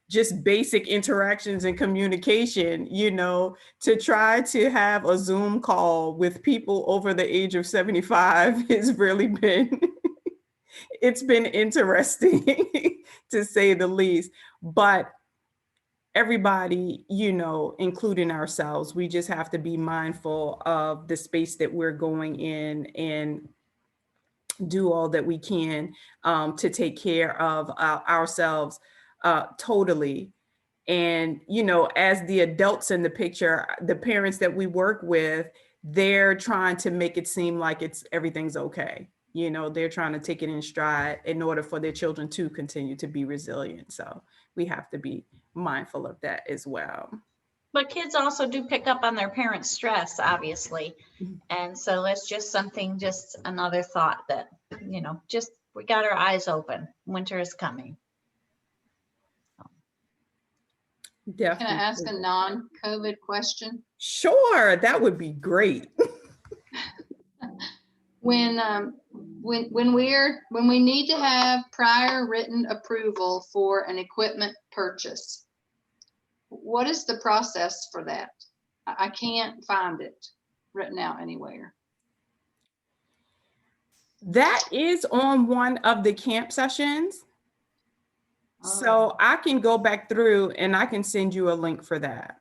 just basic interactions and communication, you know, to try to have a Zoom call with people over the age of 75 has really been it's been interesting to say the least. But everybody, you know, including ourselves, we just have to be mindful of the space that we're going in and do all that we can to take care of ourselves totally. And, you know, as the adults in the picture, the parents that we work with, they're trying to make it seem like everything's okay. You know, they're trying to take it in stride in order for their children to continue to be resilient. So we have to be mindful of that as well. but kids also do pick up on their parents' stress, obviously. And so it's just something, just another thought that, you know, just we got our eyes open. Winter is coming. Definitely. Can I ask a non-COVID question? Sure, that would be great. When we need to have prior written approval for an equipment purchase, what is the process for that? I can't find it written out anywhere. That is on one of the camp sessions. So I can go back through and I can send you a link for that.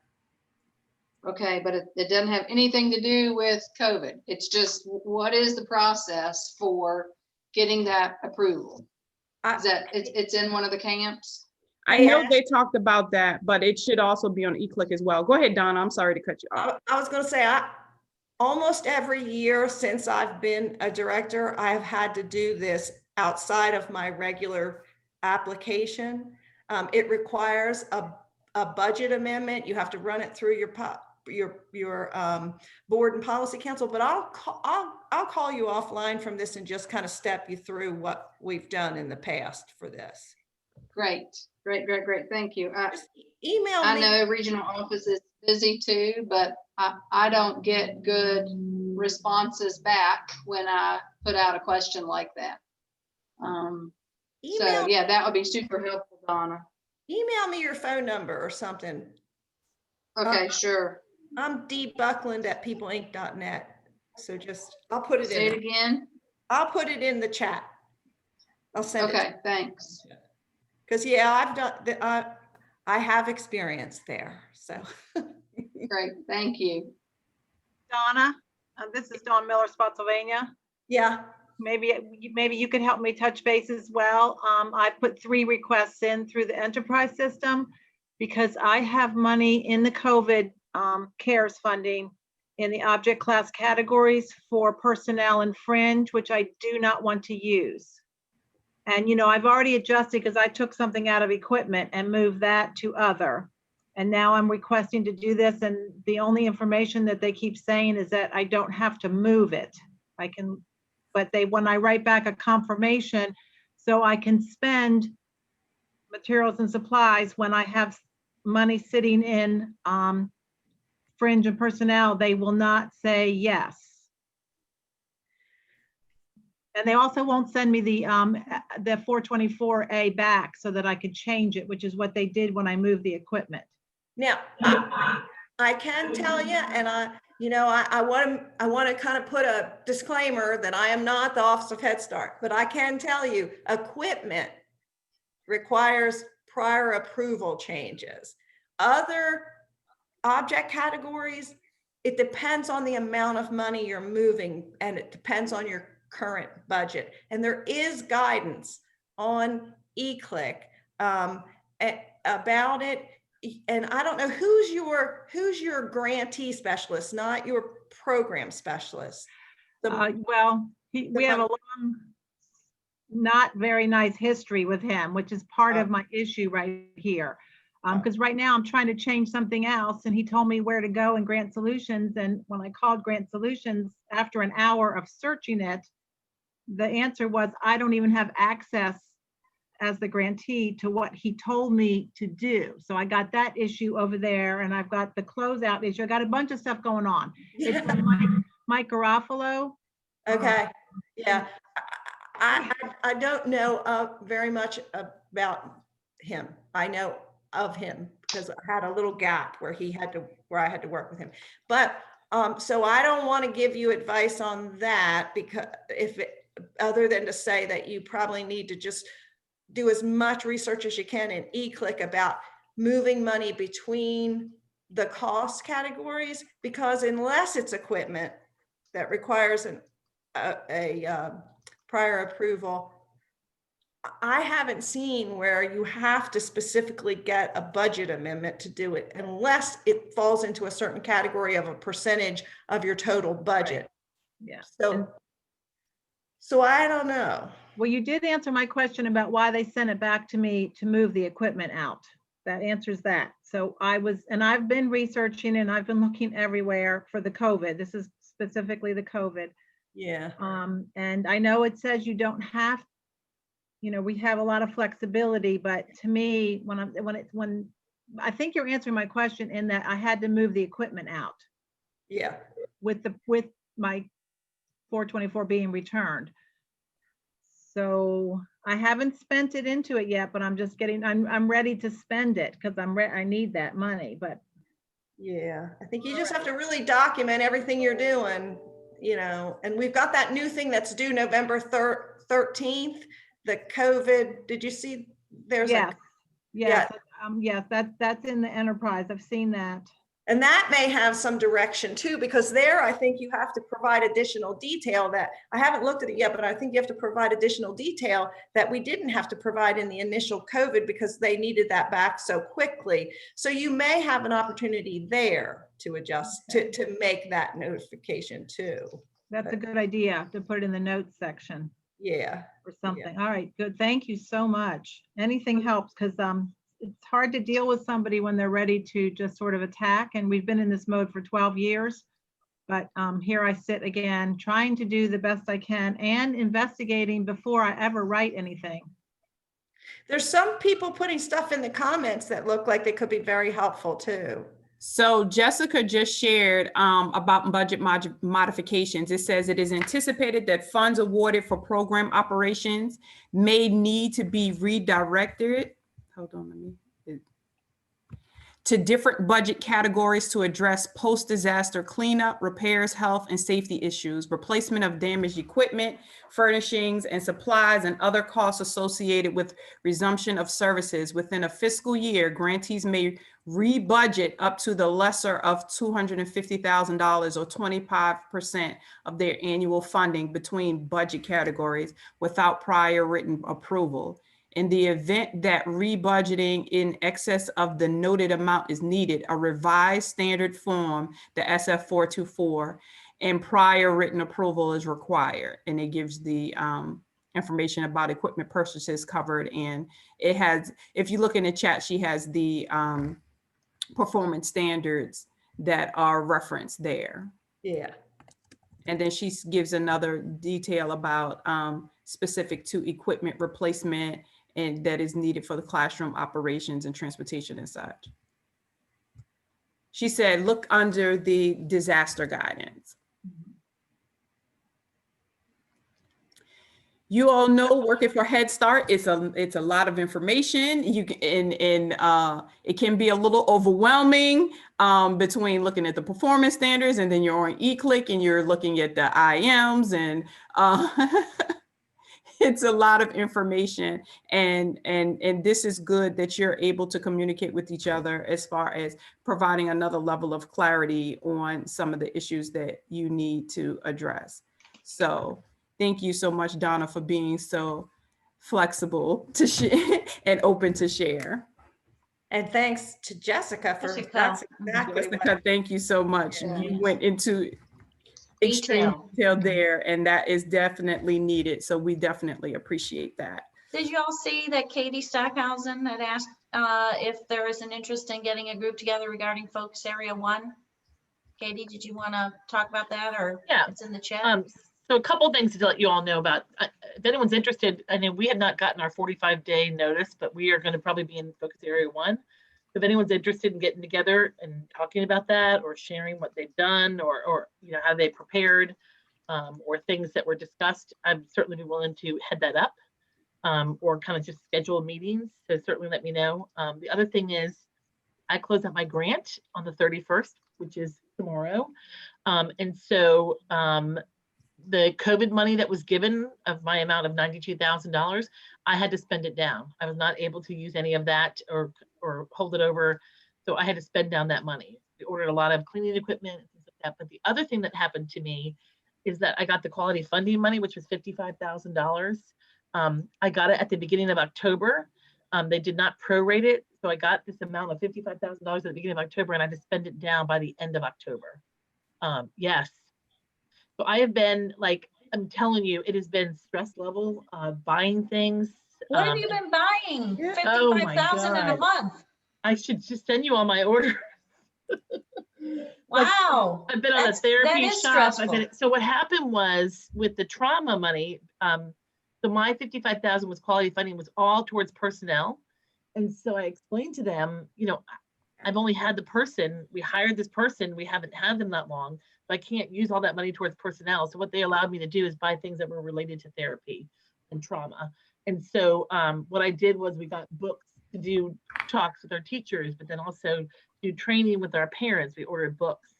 Okay, but it doesn't have anything to do with COVID. It's just, what is the process for getting that approval? Is that it's in one of the camps? I know they talked about that, but it should also be on eClick as well. Go ahead, Donna. I'm sorry to cut you off. I was going to say, almost every year since I've been a director, I've had to do this outside of my regular application. It requires a budget amendment. You have to run it through your board and policy council, but I'll call you offline from this and just kind of step you through what we've done in the past for this. Great. Thank you. Email me. I know regional office is busy too, but I don't get good responses back when I put out a question like that. So yeah, that would be super helpful, Donna. Email me your phone number or something. Okay, sure. I'm dbuckland@peopleinc.net. So I'll put it in. Say it again. I'll put it in the chat. I'll send it. Okay, thanks. Because yeah, I have experience there. So great, thank you. Donna, this is Dawn Miller, Spotsylvania. Yeah. Maybe you could help me touch base as well. I put 3 requests in through the enterprise system because I have money in the COVID CARES funding in the object class categories for personnel and fringe, which I do not want to use. And, you know, I've already adjusted because I took something out of equipment and moved that to other. And now I'm requesting to do this. And the only information that they keep saying is that I don't have to move it. I can, but when I write back a confirmation, so I can spend materials and supplies when I have money sitting in fringe and personnel, they will not say yes. And they also won't send me the 424A back so that I could change it, which is what they did when I moved the equipment. Now, I can tell you, and I want to kind of put a disclaimer that I am not the Office of Head Start, but I can tell you equipment requires prior approval changes. Other object categories, it depends on the amount of money you're moving and it depends on your current budget. And there is guidance on eClick about it. and I don't know who's your grantee specialist, not your program specialist. Well, we have a long, not very nice history with him, which is part of my issue right here. Because right now I'm trying to change something else, and he told me where to go in Grant Solutions. And when I called Grant Solutions after an hour of searching it, the answer was, I don't even have access as the grantee to what he told me to do. So I got that issue over there, and I've got the closeout issue. I got a bunch of stuff going on. It's Mike Garofalo. Okay. Yeah. I don't know very much about him. I know of him because I had a little gap where I had to work with him. But so I don't want to give you advice on that, because other than to say that you probably need to just do as much research as you can in eClick about moving money between the cost categories, because unless it's equipment that requires a prior approval, I haven't seen where you have to specifically get a budget amendment to do it, unless it falls into a certain category of a percentage of your total budget. Yeah. So I don't know. Well, you did answer my question about why they sent it back to me to move the equipment out. That answers that. So I've been researching and I've been looking everywhere for the COVID. This is specifically the COVID. Yeah. And I know it says you don't have, we have a lot of flexibility, but to me, when I think you're answering my question in that I had to move the equipment out. Yeah. With my 424 being returned. So I haven't spent it into it yet, but I'm ready to spend it because I need that money, but. Yeah, I think you just have to really document everything you're doing, and we've got that new thing that's due November 13th, the COVID. Did you see there's yes, that's in the enterprise. I've seen that. And that may have some direction too, because there, I think you have to provide additional detail that I haven't looked at it yet, but I think you have to provide additional detail that we didn't have to provide in the initial COVID because they needed that back so quickly. So you may have an opportunity there to adjust, to make that notification too. That's a good idea to put it in the notes section. Yeah. Or something. Yeah. All right, good. Thank you so much. Anything helps, because it's hard to deal with somebody when they're ready to just sort of attack. And we've been in this mode for 12 years. But here I sit again, trying to do the best I can and investigating before I ever write anything. There's some people putting stuff in the comments that look like they could be very helpful too. So Jessica just shared about budget modifications. It says it is anticipated that funds awarded for program operations may need to be redirected. Hold on, to different budget categories to address post-disaster cleanup, repairs, health, and safety issues, replacement of damaged equipment, furnishings, and supplies, and other costs associated with resumption of services within a fiscal year. Grantees may re-budget up to the lesser of $250,000 or 25% of their annual funding between budget categories without prior written approval. In the event that rebudgeting in excess of the noted amount is needed, a revised standard form, the SF424, and prior written approval is required. And it gives the information about equipment purchases covered. And it has, if you look in the chat, she has the performance standards that are referenced there. Yeah. And then she gives another detail about specific to equipment replacement and that is needed for the classroom operations and transportation and such. She said, look under the disaster guidance. You all know working for Head Start, it's a lot of information. You can, it can be a little overwhelming between looking at the performance standards and then you're on eClick and you're looking at the IMs and it's a lot of information, and this is good that you're able to communicate with each other as far as providing another level of clarity on some of the issues that you need to address. So thank you so much, Donna, for being so flexible to share and open to share. And thanks to Jessica for, Jessica. that's exactly what. Jessica, thank you so much. Yeah. You went into extreme detail there, and that is definitely needed. So we definitely appreciate that. Did you all see that Katie Stockhausen had asked if there is an interest in getting a group together regarding Focus Area 1? Katie, did you want to talk about that, or yeah, it's in the chat? So a couple of things to let you all know about. If anyone's interested, I mean, we had not gotten our 45-day notice, but we are going to probably be in Focus Area 1. If anyone's interested in getting together and talking about that, or sharing what they've done, or you know, how they prepared, or things that were discussed, I'd certainly be willing to head that up, or kind of just schedule meetings. So certainly let me know. The other thing is, I close out my grant on the 31st, which is tomorrow. And so the COVID money that was given of my amount of $92,000, I had to spend it down. I was not able to use any of that or hold it over. So I had to spend down that money. We ordered a lot of cleaning equipment and things like that. But the other thing that happened to me is that I got the quality funding money, which was $55,000. I got it at the beginning of October. They did not prorate it. So I got this amount of $55,000 at the beginning of October, and I had to spend it down by the end of October. Yes. So I have been, like, I'm telling you, it has been stress level, buying things. What have you been buying? Oh my 55,000 in a God. month. I should just send you all my orders. Wow. I've been on a therapy shop. Stressful. So what happened was with the trauma money, so my 55,000 was quality funding, was all towards personnel. And so I explained to them, you know, I've only had the person, we hired this person, we haven't had them that long, so I can't use all that money towards personnel. So what they allowed me to do is buy things that were related to therapy and trauma. And so what I did was we got books to do talks with our teachers, but then also do training with our parents. We ordered books.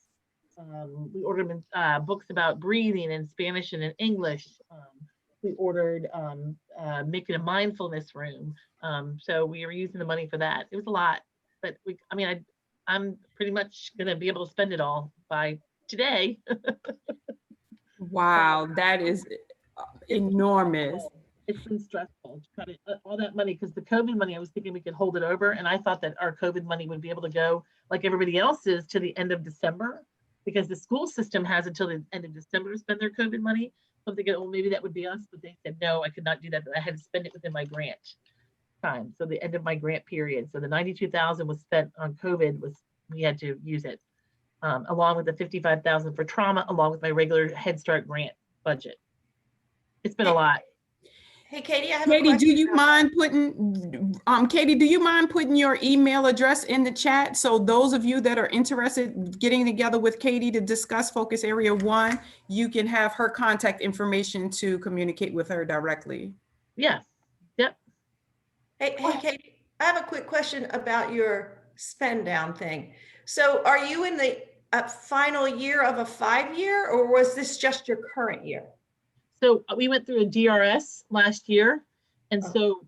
We ordered books about breathing in Spanish and in English. We ordered making a mindfulness room. So we were using the money for that. It was a lot, but I'm pretty much gonna be able to spend it all by today. Wow, that is enormous. It's been stressful to try to all that money, because the COVID money, I was thinking we could hold it over, and I thought that our COVID money would be able to go like everybody else's to the end of December, because the school system has until the end of December to spend their COVID money. So I'm thinking, well, maybe that would be us, but they said no, I could not do that. I had to spend it within my grant time, so the end of my grant period. So the 92,000 was spent on COVID, we had to use it, along with the 55,000 for trauma, along with my regular Head Start grant budget. It's been a lot. Hey, Katie, I have Katie, a question. do you mind putting, Katie, do you mind putting your email address in the chat? So those of you that are interested in getting together with Katie to discuss Focus Area 1, you can have her contact information to communicate with her directly. Yes. Yep. Hey, Katie, I have a quick question about your spend down thing. So are you in the final year of a 5-year, or was this just your current year? So we went through a DRS last year. And so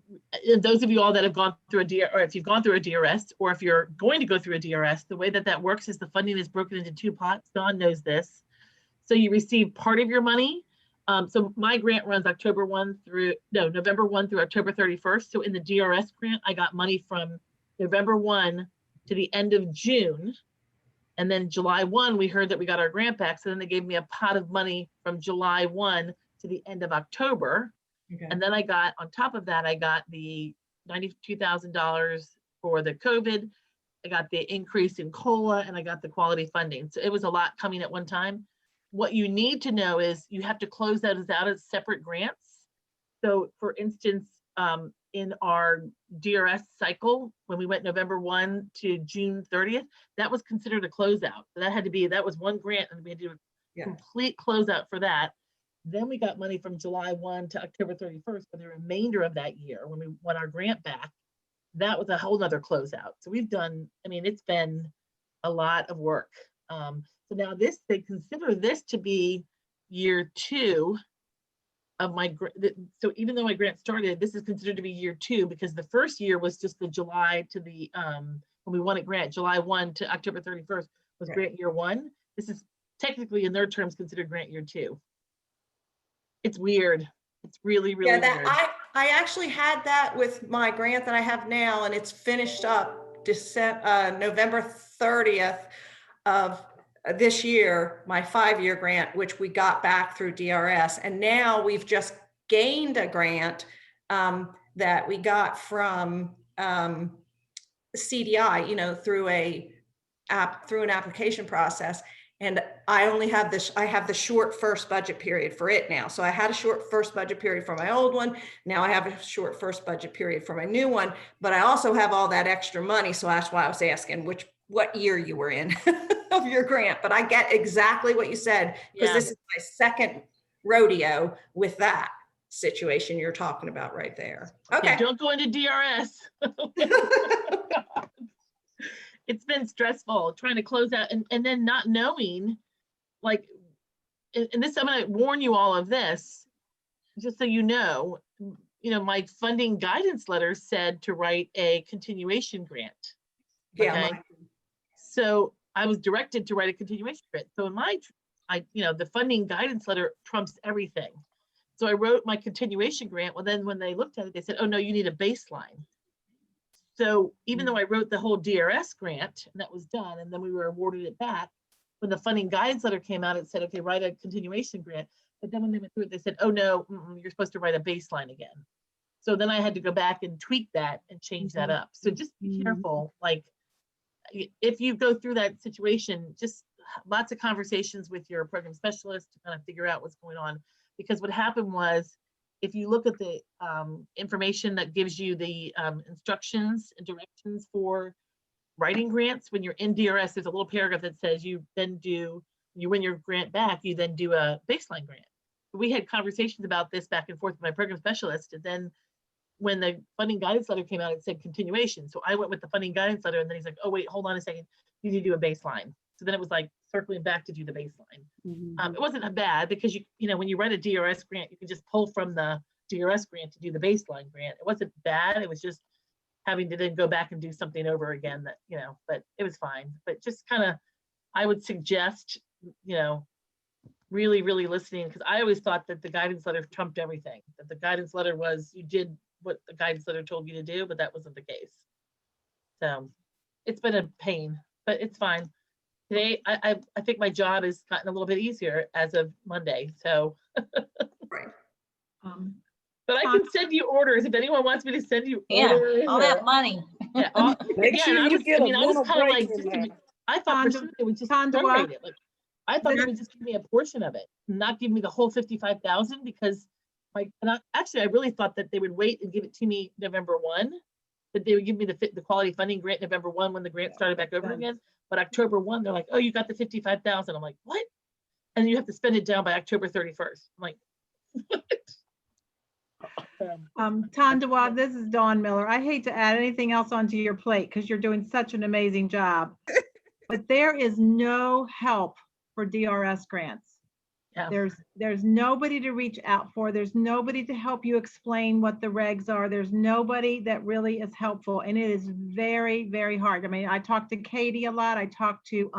those of you all that have gone through a DRS, or if you've gone through a DRS, or if you're going to go through a DRS, the way that that works is the funding is broken into 2 pots. Dawn knows this. So you receive part of your money. So my grant runs November 1 through October 31st. So in the DRS grant, I got money from November 1 to the end of June. And then July 1, we heard that we got our grant back. So then they gave me a pot of money from July 1 to the end of October. Okay. And then I got, on top of that, I got the $92,000 for the COVID. I got the increase in COLA, and I got the quality funding. So it was a lot coming at one time. What you need to know is you have to close those out as separate grants. So for instance, in our DRS cycle, when we went November 1 to June 30th, that was considered a closeout. So that was one grant, and we had to do a complete closeout for that. Then we got money from July 1 to October 31st for the remainder of that year when we won our grant back. That was a whole nother closeout. So we've done, it's been a lot of work. So now they consider this to be year 2 of my, so even though my grant started, this is considered to be year 2, because the first year was just the July to the, when we won a grant, July 1 to October 31st was grant year 1. This is technically in their terms considered grant year 2. It's weird. It's really, really weird. I actually had that with my grant that I have now, and it's finished up November 30th of this year, my 5-year grant, which we got back through DRS. And now we've just gained a grant that we got from CDI, through an application process. And I have the short first budget period for it now. So I had a short first budget period for my old one. Now I have a short first budget period for my new one, but I also have all that extra money. So that's why I was asking what year you were in of your grant, but I get exactly what you said, because this is my second rodeo with that situation you're talking about right there. Okay. Yeah, don't go into DRS. It's been stressful trying to close out and then not knowing, like, and this, I'm going to warn you all of this, just so you know, my funding guidance letter said to write a continuation grant. Okay. Yeah, so I was directed to write a continuation grant. So in the funding guidance letter trumps everything. So I wrote my continuation grant. Well, then when they looked at it, they said, oh no, you need a baseline. So even though I wrote the whole DRS grant and that was done, and then we were awarded it back, when the funding guidance letter came out, it said, okay, write a continuation grant. But then when they went through it, they said, oh no, you're supposed to write a baseline again. So then I had to go back and tweak that and change that up. So just be careful. Like, if you go through that situation, just lots of conversations with your program specialist to kind of figure out what's going on. Because what happened was, if you look at the information that gives you the instructions and directions for writing grants, when you're in DRS, there's a little paragraph that says you win your grant back, you then do a baseline grant. We had conversations about this back and forth with my program specialist, and then when the funding guidance letter came out, it said continuation. So I went with the funding guidance letter, and then he's like, oh wait, hold on a second, you need to do a baseline. So then it was like circling back to do the baseline. It wasn't bad, because when you write a DRS grant, you can just pull from the DRS grant to do the baseline grant. It wasn't bad. It was just having to then go back and do something over again but it was fine. But just kind of, I would suggest, really, really listening, because I always thought that the guidance letter trumped everything, that the guidance letter was, you did what the guidance letter told you to do, but that wasn't the case. So it's been a pain, but it's fine. Today, I think my job has gotten a little bit easier as of Monday. So, right. But I can send you orders if anyone wants me to send you orders. All that money. Yeah, Make sure you get a mental break in there. I thought it was just prorated. Like, I thought they would just give me a portion of it, not give me the whole 55,000, because I really thought that they would wait and give it to me November 1, that they would give me the quality funding grant November 1 when the grant started back over again. But October 1, they're like, oh, you got the 55,000. I'm like, what? And then you have to spend it down by October 31st. I'm like, what? Tandawa, this is Dawn Miller. I hate to add anything else onto your plate because you're doing such an amazing job. But there is no help for DRS grants. Yeah. There's nobody to reach out for. There's nobody to help you explain what the regs are. There's nobody that really is helpful. And it is very, very hard. I mean, I talk to Katie a lot. I talk to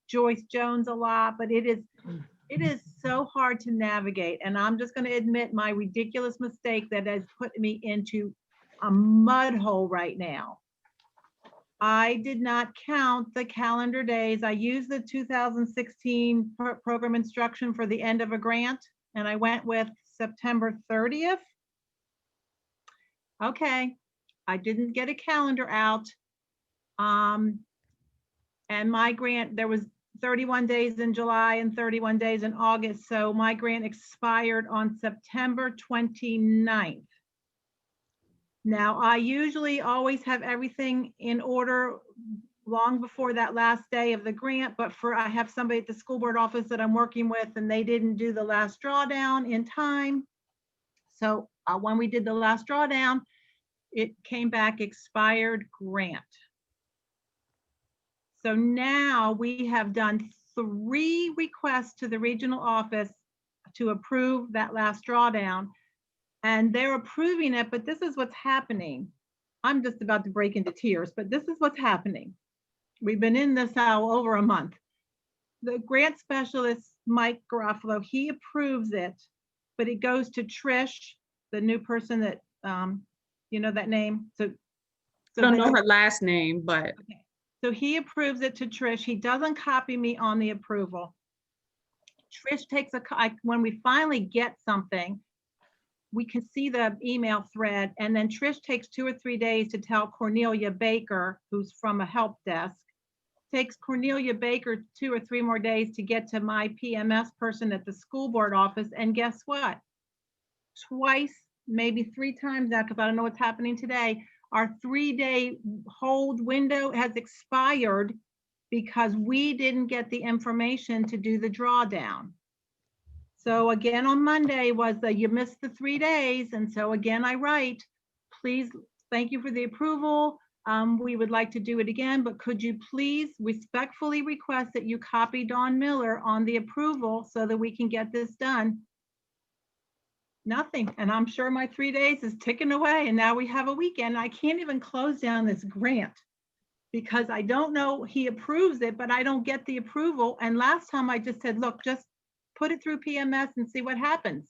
Joyce Jones a lot, but it is so hard to navigate. And I'm just going to admit my ridiculous mistake that has put me into a mud hole right now. I did not count the calendar days. I used the 2016 program instruction for the end of a grant, and I went with September 30th. Okay, I didn't get a calendar out. And my grant, there was 31 days in July and 31 days in August. So my grant expired on September 29th. Now, I usually always have everything in order long before that last day of the grant, but I have somebody at the school board office that I'm working with, and they didn't do the last drawdown in time. So when we did the last drawdown, it came back expired grant. So now we have done 3 requests to the regional office to approve that last drawdown. And they're approving it, but this is what's happening. I'm just about to break into tears, but this is what's happening. We've been in this now over a month. The grant specialist, Mike Garofalo, he approves it, but it goes to Trish, the new person that, you know that name? So I don't know her last name, but. Okay. So he approves it to Trish. He doesn't copy me on the approval. Trish takes when we finally get something, we can see the email thread, and then Trish takes 2 or 3 days to tell Cornelia Baker, who's from a help desk, takes Cornelia Baker 2 or 3 more days to get to my PMS person at the school board office. And guess what? Twice, maybe 3 times now, because I don't know what's happening today, our 3-day hold window has expired because we didn't get the information to do the drawdown. So again, on Monday was you missed the 3 days. And so again, I write, please, thank you for the approval. We would like to do it again, but could you please respectfully request that you copy Dawn Miller on the approval so that we can get this done? Nothing. And I'm sure my 3 days is ticking away, and now we have a weekend. I can't even close down this grant because I don't know, he approves it, but I don't get the approval. And last time I just said, look, just put it through PMS and see what happens.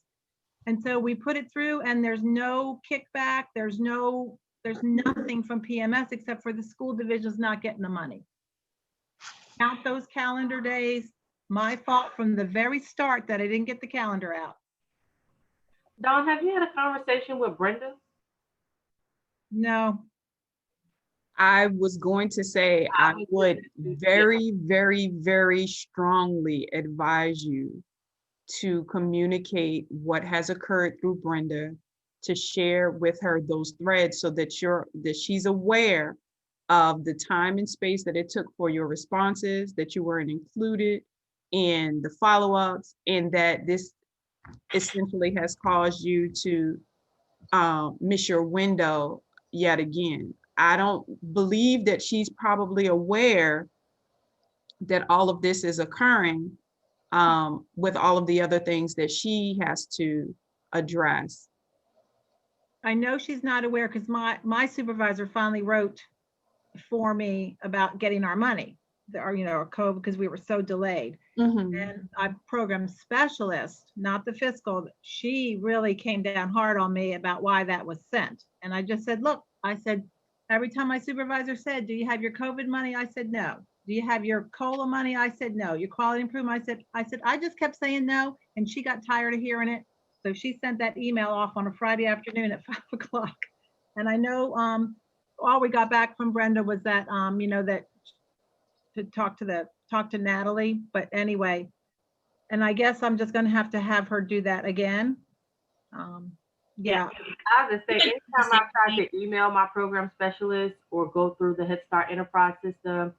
And so we put it through, and there's no kickback. There's nothing from PMS except for the school division's not getting the money. Count those calendar days. My fault from the very start that I didn't get the calendar out. Dawn, have you had a conversation with Brenda? No. I was going to say, I would very, very, very strongly advise you to communicate what has occurred through Brenda, to share with her those threads so that she's aware of the time and space that it took for your responses, that you weren't included in the follow-ups, and that this essentially has caused you to miss your window yet again. I don't believe that she's probably aware that all of this is occurring with all of the other things that she has to address. I know she's not aware because my supervisor finally wrote for me about getting our money, our code, because we were so delayed. Mm-hmm. And our program specialist, not the fiscal, she really came down hard on me about why that was sent. And I just said, look, I said, every time my supervisor said, do you have your COVID money? I said, no. Do you have your COLA money? I said, no. Your quality improvement? I just kept saying no. And she got tired of hearing it. So she sent that email off on a Friday afternoon at 5 o'clock. And I know all we got back from Brenda was that, that to talk to Natalie, but anyway, and I guess I'm just going to have her do that again. Yeah. I was just say, anytime I try to email my program specialist or go through the Head Start Enterprise system,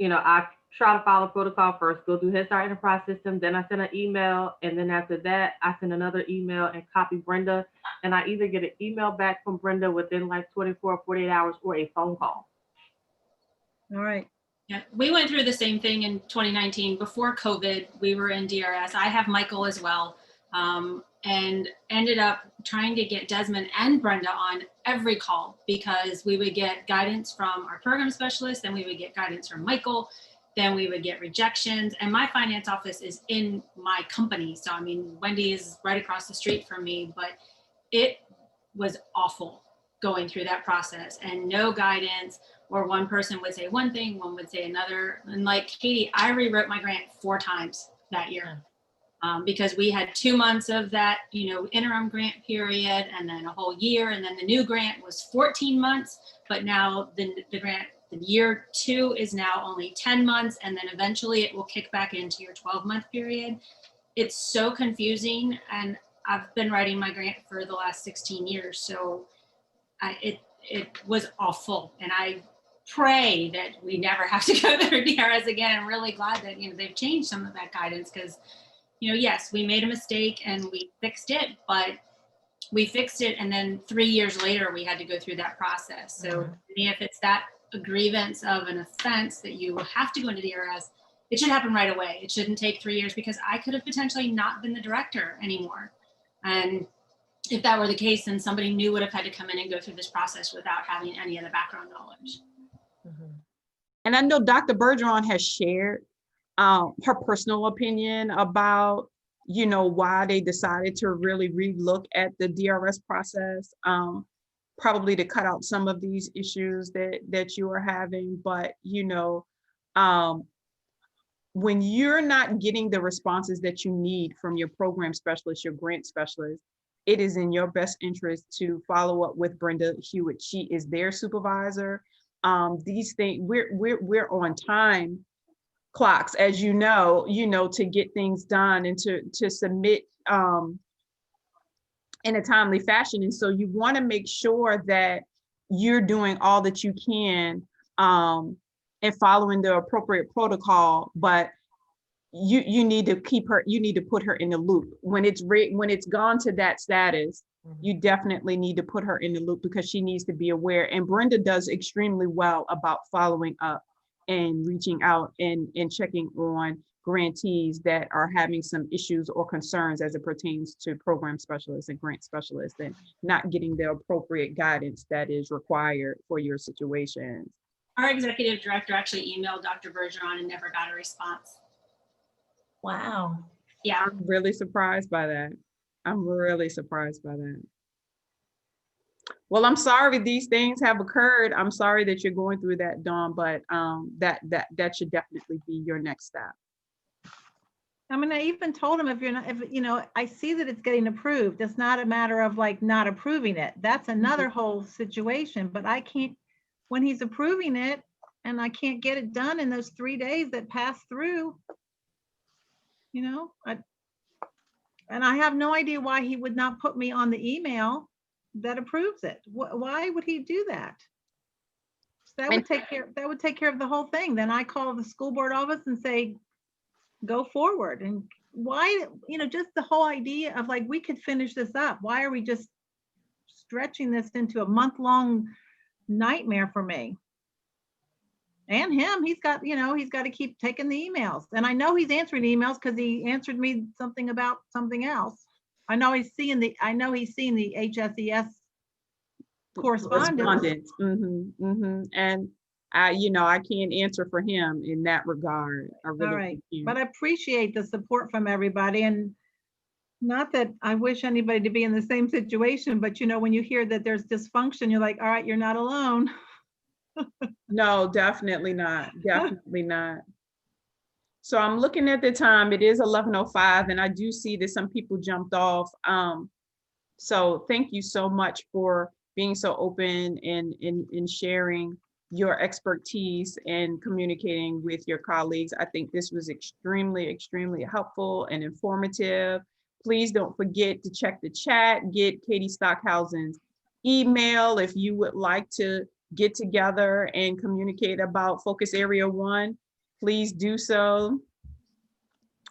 I try to follow protocol first, go through Head Start Enterprise system, then I send an email, and then after that, I send another email and copy Brenda, and I either get an email back from Brenda within like 24 or 48 hours or a phone call. All right. Yeah, we went through the same thing in 2019. Before COVID, we were in DRS. I have Michael as well, and ended up trying to get Desmond and Brenda on every call because we would get guidance from our program specialist, then we would get guidance from Michael, then we would get rejections. And my finance office is in my company. So, I mean, Wendy is right across the street from me, but it was awful going through that process and no guidance, or one person would say one thing, one would say another. And like Katie, I rewrote my grant 4 times that year because we had 2 months of that, interim grant period, and then a whole year. And then the new grant was 14 months, but now the grant, the year 2 is now only 10 months. And then eventually it will kick back into your 12-month period. It's so confusing. And I've been writing my grant for the last 16 years. So it was awful. And I pray that we never have to go through DRS again. I'm really glad that, they've changed some of that guidance because, yes, we made a mistake and we fixed it, but we fixed it. And then 3 years later, we had to go through that process. So to me, if it's that a grievance of an offense that you have to go into DRS, it should happen right away. It shouldn't take 3 years because I could have potentially not been the director anymore. And if that were the case, then somebody new would have had to come in and go through this process without having any of the background knowledge. And I know Dr. Bergeron has shared her personal opinion about, why they decided to really relook at the DRS process. probably to cut out some of these issues that you are having. But, when you're not getting the responses that you need from your program specialist, your grant specialist, it is in your best interest to follow up with Brenda Hewitt. She is their supervisor. These things, we're on time clocks, as you know, to get things done and to submit in a timely fashion. And so you want to make sure that you're doing all that you can and following the appropriate protocol, but you need to put her in the loop. When it's gone to that status, you definitely need to put her in the loop because she needs to be aware. And Brenda does extremely well about following up and reaching out and checking on grantees that are having some issues or concerns as it pertains to program specialists and grant specialists and not getting the appropriate guidance that is required for your situations. Our executive director actually emailed Dr. Bergeron and never got a response. Wow. Yeah. I'm really surprised by that. Well, I'm sorry these things have occurred. I'm sorry that you're going through that, Dawn, but that should definitely be your next step. I mean, I even told him if I see that it's getting approved, it's not a matter of like not approving it. That's another whole situation, but I can't, when he's approving it and I can't get it done in those 3 days that pass through, and I have no idea why he would not put me on the email that approves it. Why would he do that? So that would take care of the whole thing. Then I call the school board office and say, go forward. And why, just the whole idea of like, we could finish this up. Why are we just stretching this into a month-long nightmare for me? And him, he's got to keep taking the emails. And I know he's answering emails because he answered me something about something else. I know he's seeing the HSES correspondence. And I can't answer for him in that regard. I really All right, but I appreciate the support from everybody. And not that I wish anybody to be in the same situation, but when you hear that there's dysfunction, you're like, all right, you're not alone. No, definitely not. Definitely not. So I'm looking at the time. It is 11:05, and I do see that some people jumped off. So thank you so much for being so open and sharing your expertise and communicating with your colleagues. I think this was extremely, extremely helpful and informative. Please don't forget to check the chat, get Katie Stockhausen's email if you would like to get together and communicate about Focus Area 1. Please do so.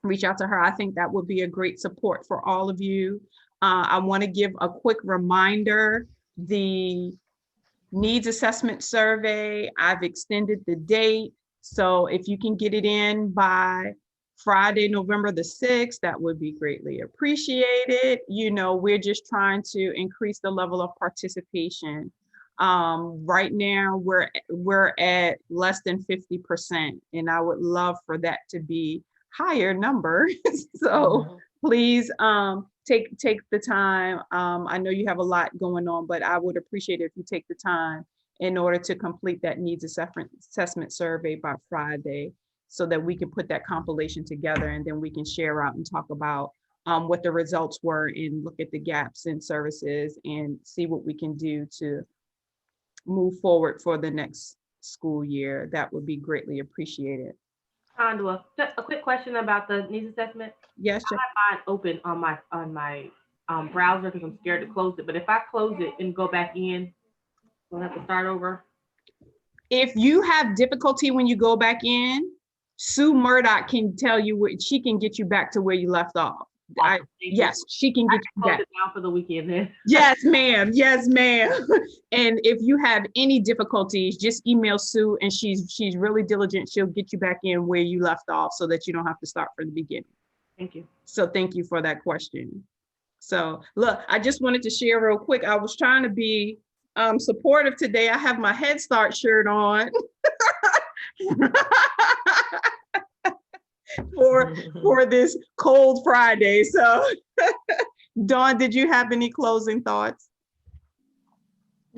Reach out to her. I think that would be a great support for all of you. I want to give a quick reminder, the needs assessment survey, I've extended the date. So if you can get it in by Friday, November the 6th, that would be greatly appreciated. We're just trying to increase the level of participation. Right now we're at less than 50%, and I would love for that to be higher number. So please take the time. I know you have a lot going on, but I would appreciate it if you take the time in order to complete that needs assessment survey by Friday, so that we can put that compilation together, and then we can share out and talk about what the results were and look at the gaps in services and see what we can do to move forward for the next school year. That would be greatly appreciated. Tondua, just a quick question about the needs assessment. Yes, I have mine open on my browser because I'm scared to close it. But if I close it and go back in, we'll have to start over. If you have difficulty when you go back in, Sue Murdoch can tell you what, she can get you back to where you left off. Yes, she can get you back. Now for the weekend then. Yes, ma'am. Yes, ma'am. And if you have any difficulties, just email Sue, and she's really diligent. She'll get you back in where you left off so that you don't have to start from the beginning. Thank you. So thank you for that question. So look, I just wanted to share real quick. I was trying to be supportive today. I have my Head Start shirt on. for this cold Friday. So Dawn, did you have any closing thoughts?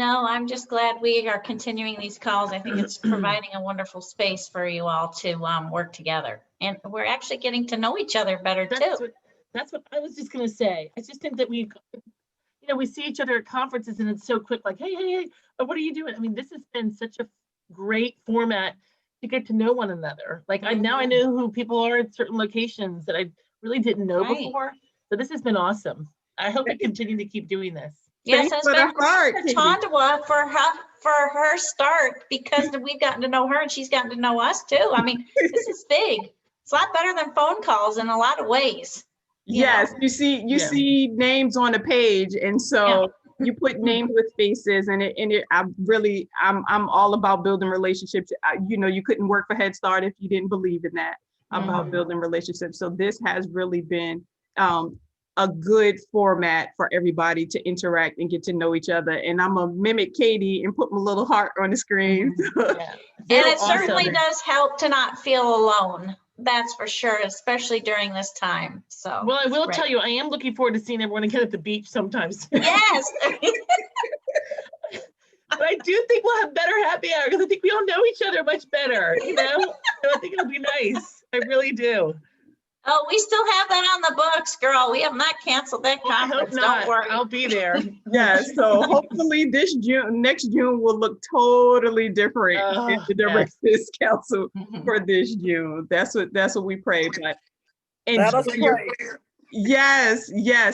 No, I'm just glad we are continuing these calls. I think it's providing a wonderful space for you all to work together. And we're actually getting to know each other better too. That's what I was just gonna say. I just think that we see each other at conferences and it's so quick, like, hey, what are you doing? I mean, this has been such a great format to get to know one another. Like now I know who people are at certain locations that I really didn't know before. So this has been awesome. I hope we continue to keep doing this. Yes, it's been Tondwa for her start, because we've gotten to know her and she's gotten to know us too. I mean, this is big. It's a lot better than phone calls in a lot of ways. Yes, you see names on the page, and so you put names with faces, and I'm all about building relationships. You couldn't work for Head Start if you didn't believe in that, about building relationships. So this has really been a good format for everybody to interact and get to know each other. And I'm gonna mimic Katie and put my little heart on the screen. And it certainly does help to not feel alone. That's for sure, especially during this time. So, well, I will tell you, I am looking forward to seeing everyone again at the beach sometimes. Yes. But I do think we'll have better happy hour because I think we all know each other much better, So I think it'll be nice. I really do. Oh, we still have that on the books, girl. We have not canceled that conference. Don't worry. I'll be there. So hopefully next June will look totally different in the Directors Council for this June. That's what we pray. But yes,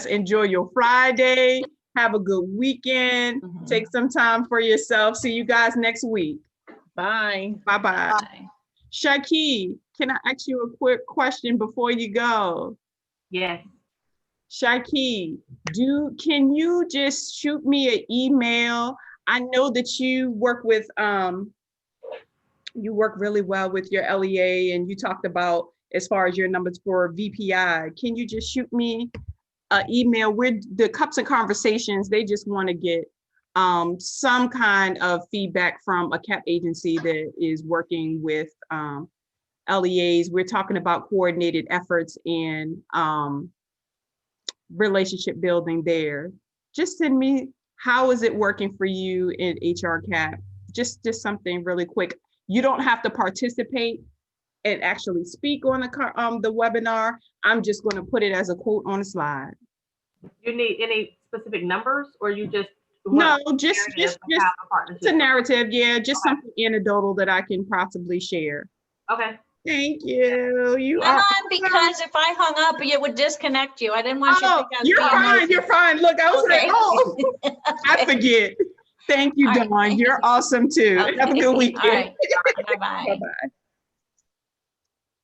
enjoy your Friday. Have a good weekend. Take some time for yourself. See you guys next week. Bye. Bye. Shaki, can I ask you a quick question before you go? Yes. Shaki, can you just shoot me an email? I know that you work with you work really well with your LEA, and you talked about as far as your numbers for VPI. Can you just shoot me an email with the Cups and Conversations? They just want to get some kind of feedback from a CAP agency that is working with LEAs. We're talking about coordinated efforts and relationship building there. Just send me, how is it working for you in HR CAP? Just something really quick. You don't have to participate and actually speak on the webinar. I'm just going to put it as a quote on a slide. You need any specific numbers, or you just just a narrative, just something anecdotal that I can possibly share. Okay. Thank you. Because if I hung up, it would disconnect you. I didn't want you to think I was You're fine. You're fine. Look, I was like, I forget. Thank you, Dawn. You're awesome too. Have a good weekend. Bye-bye. Bye-bye.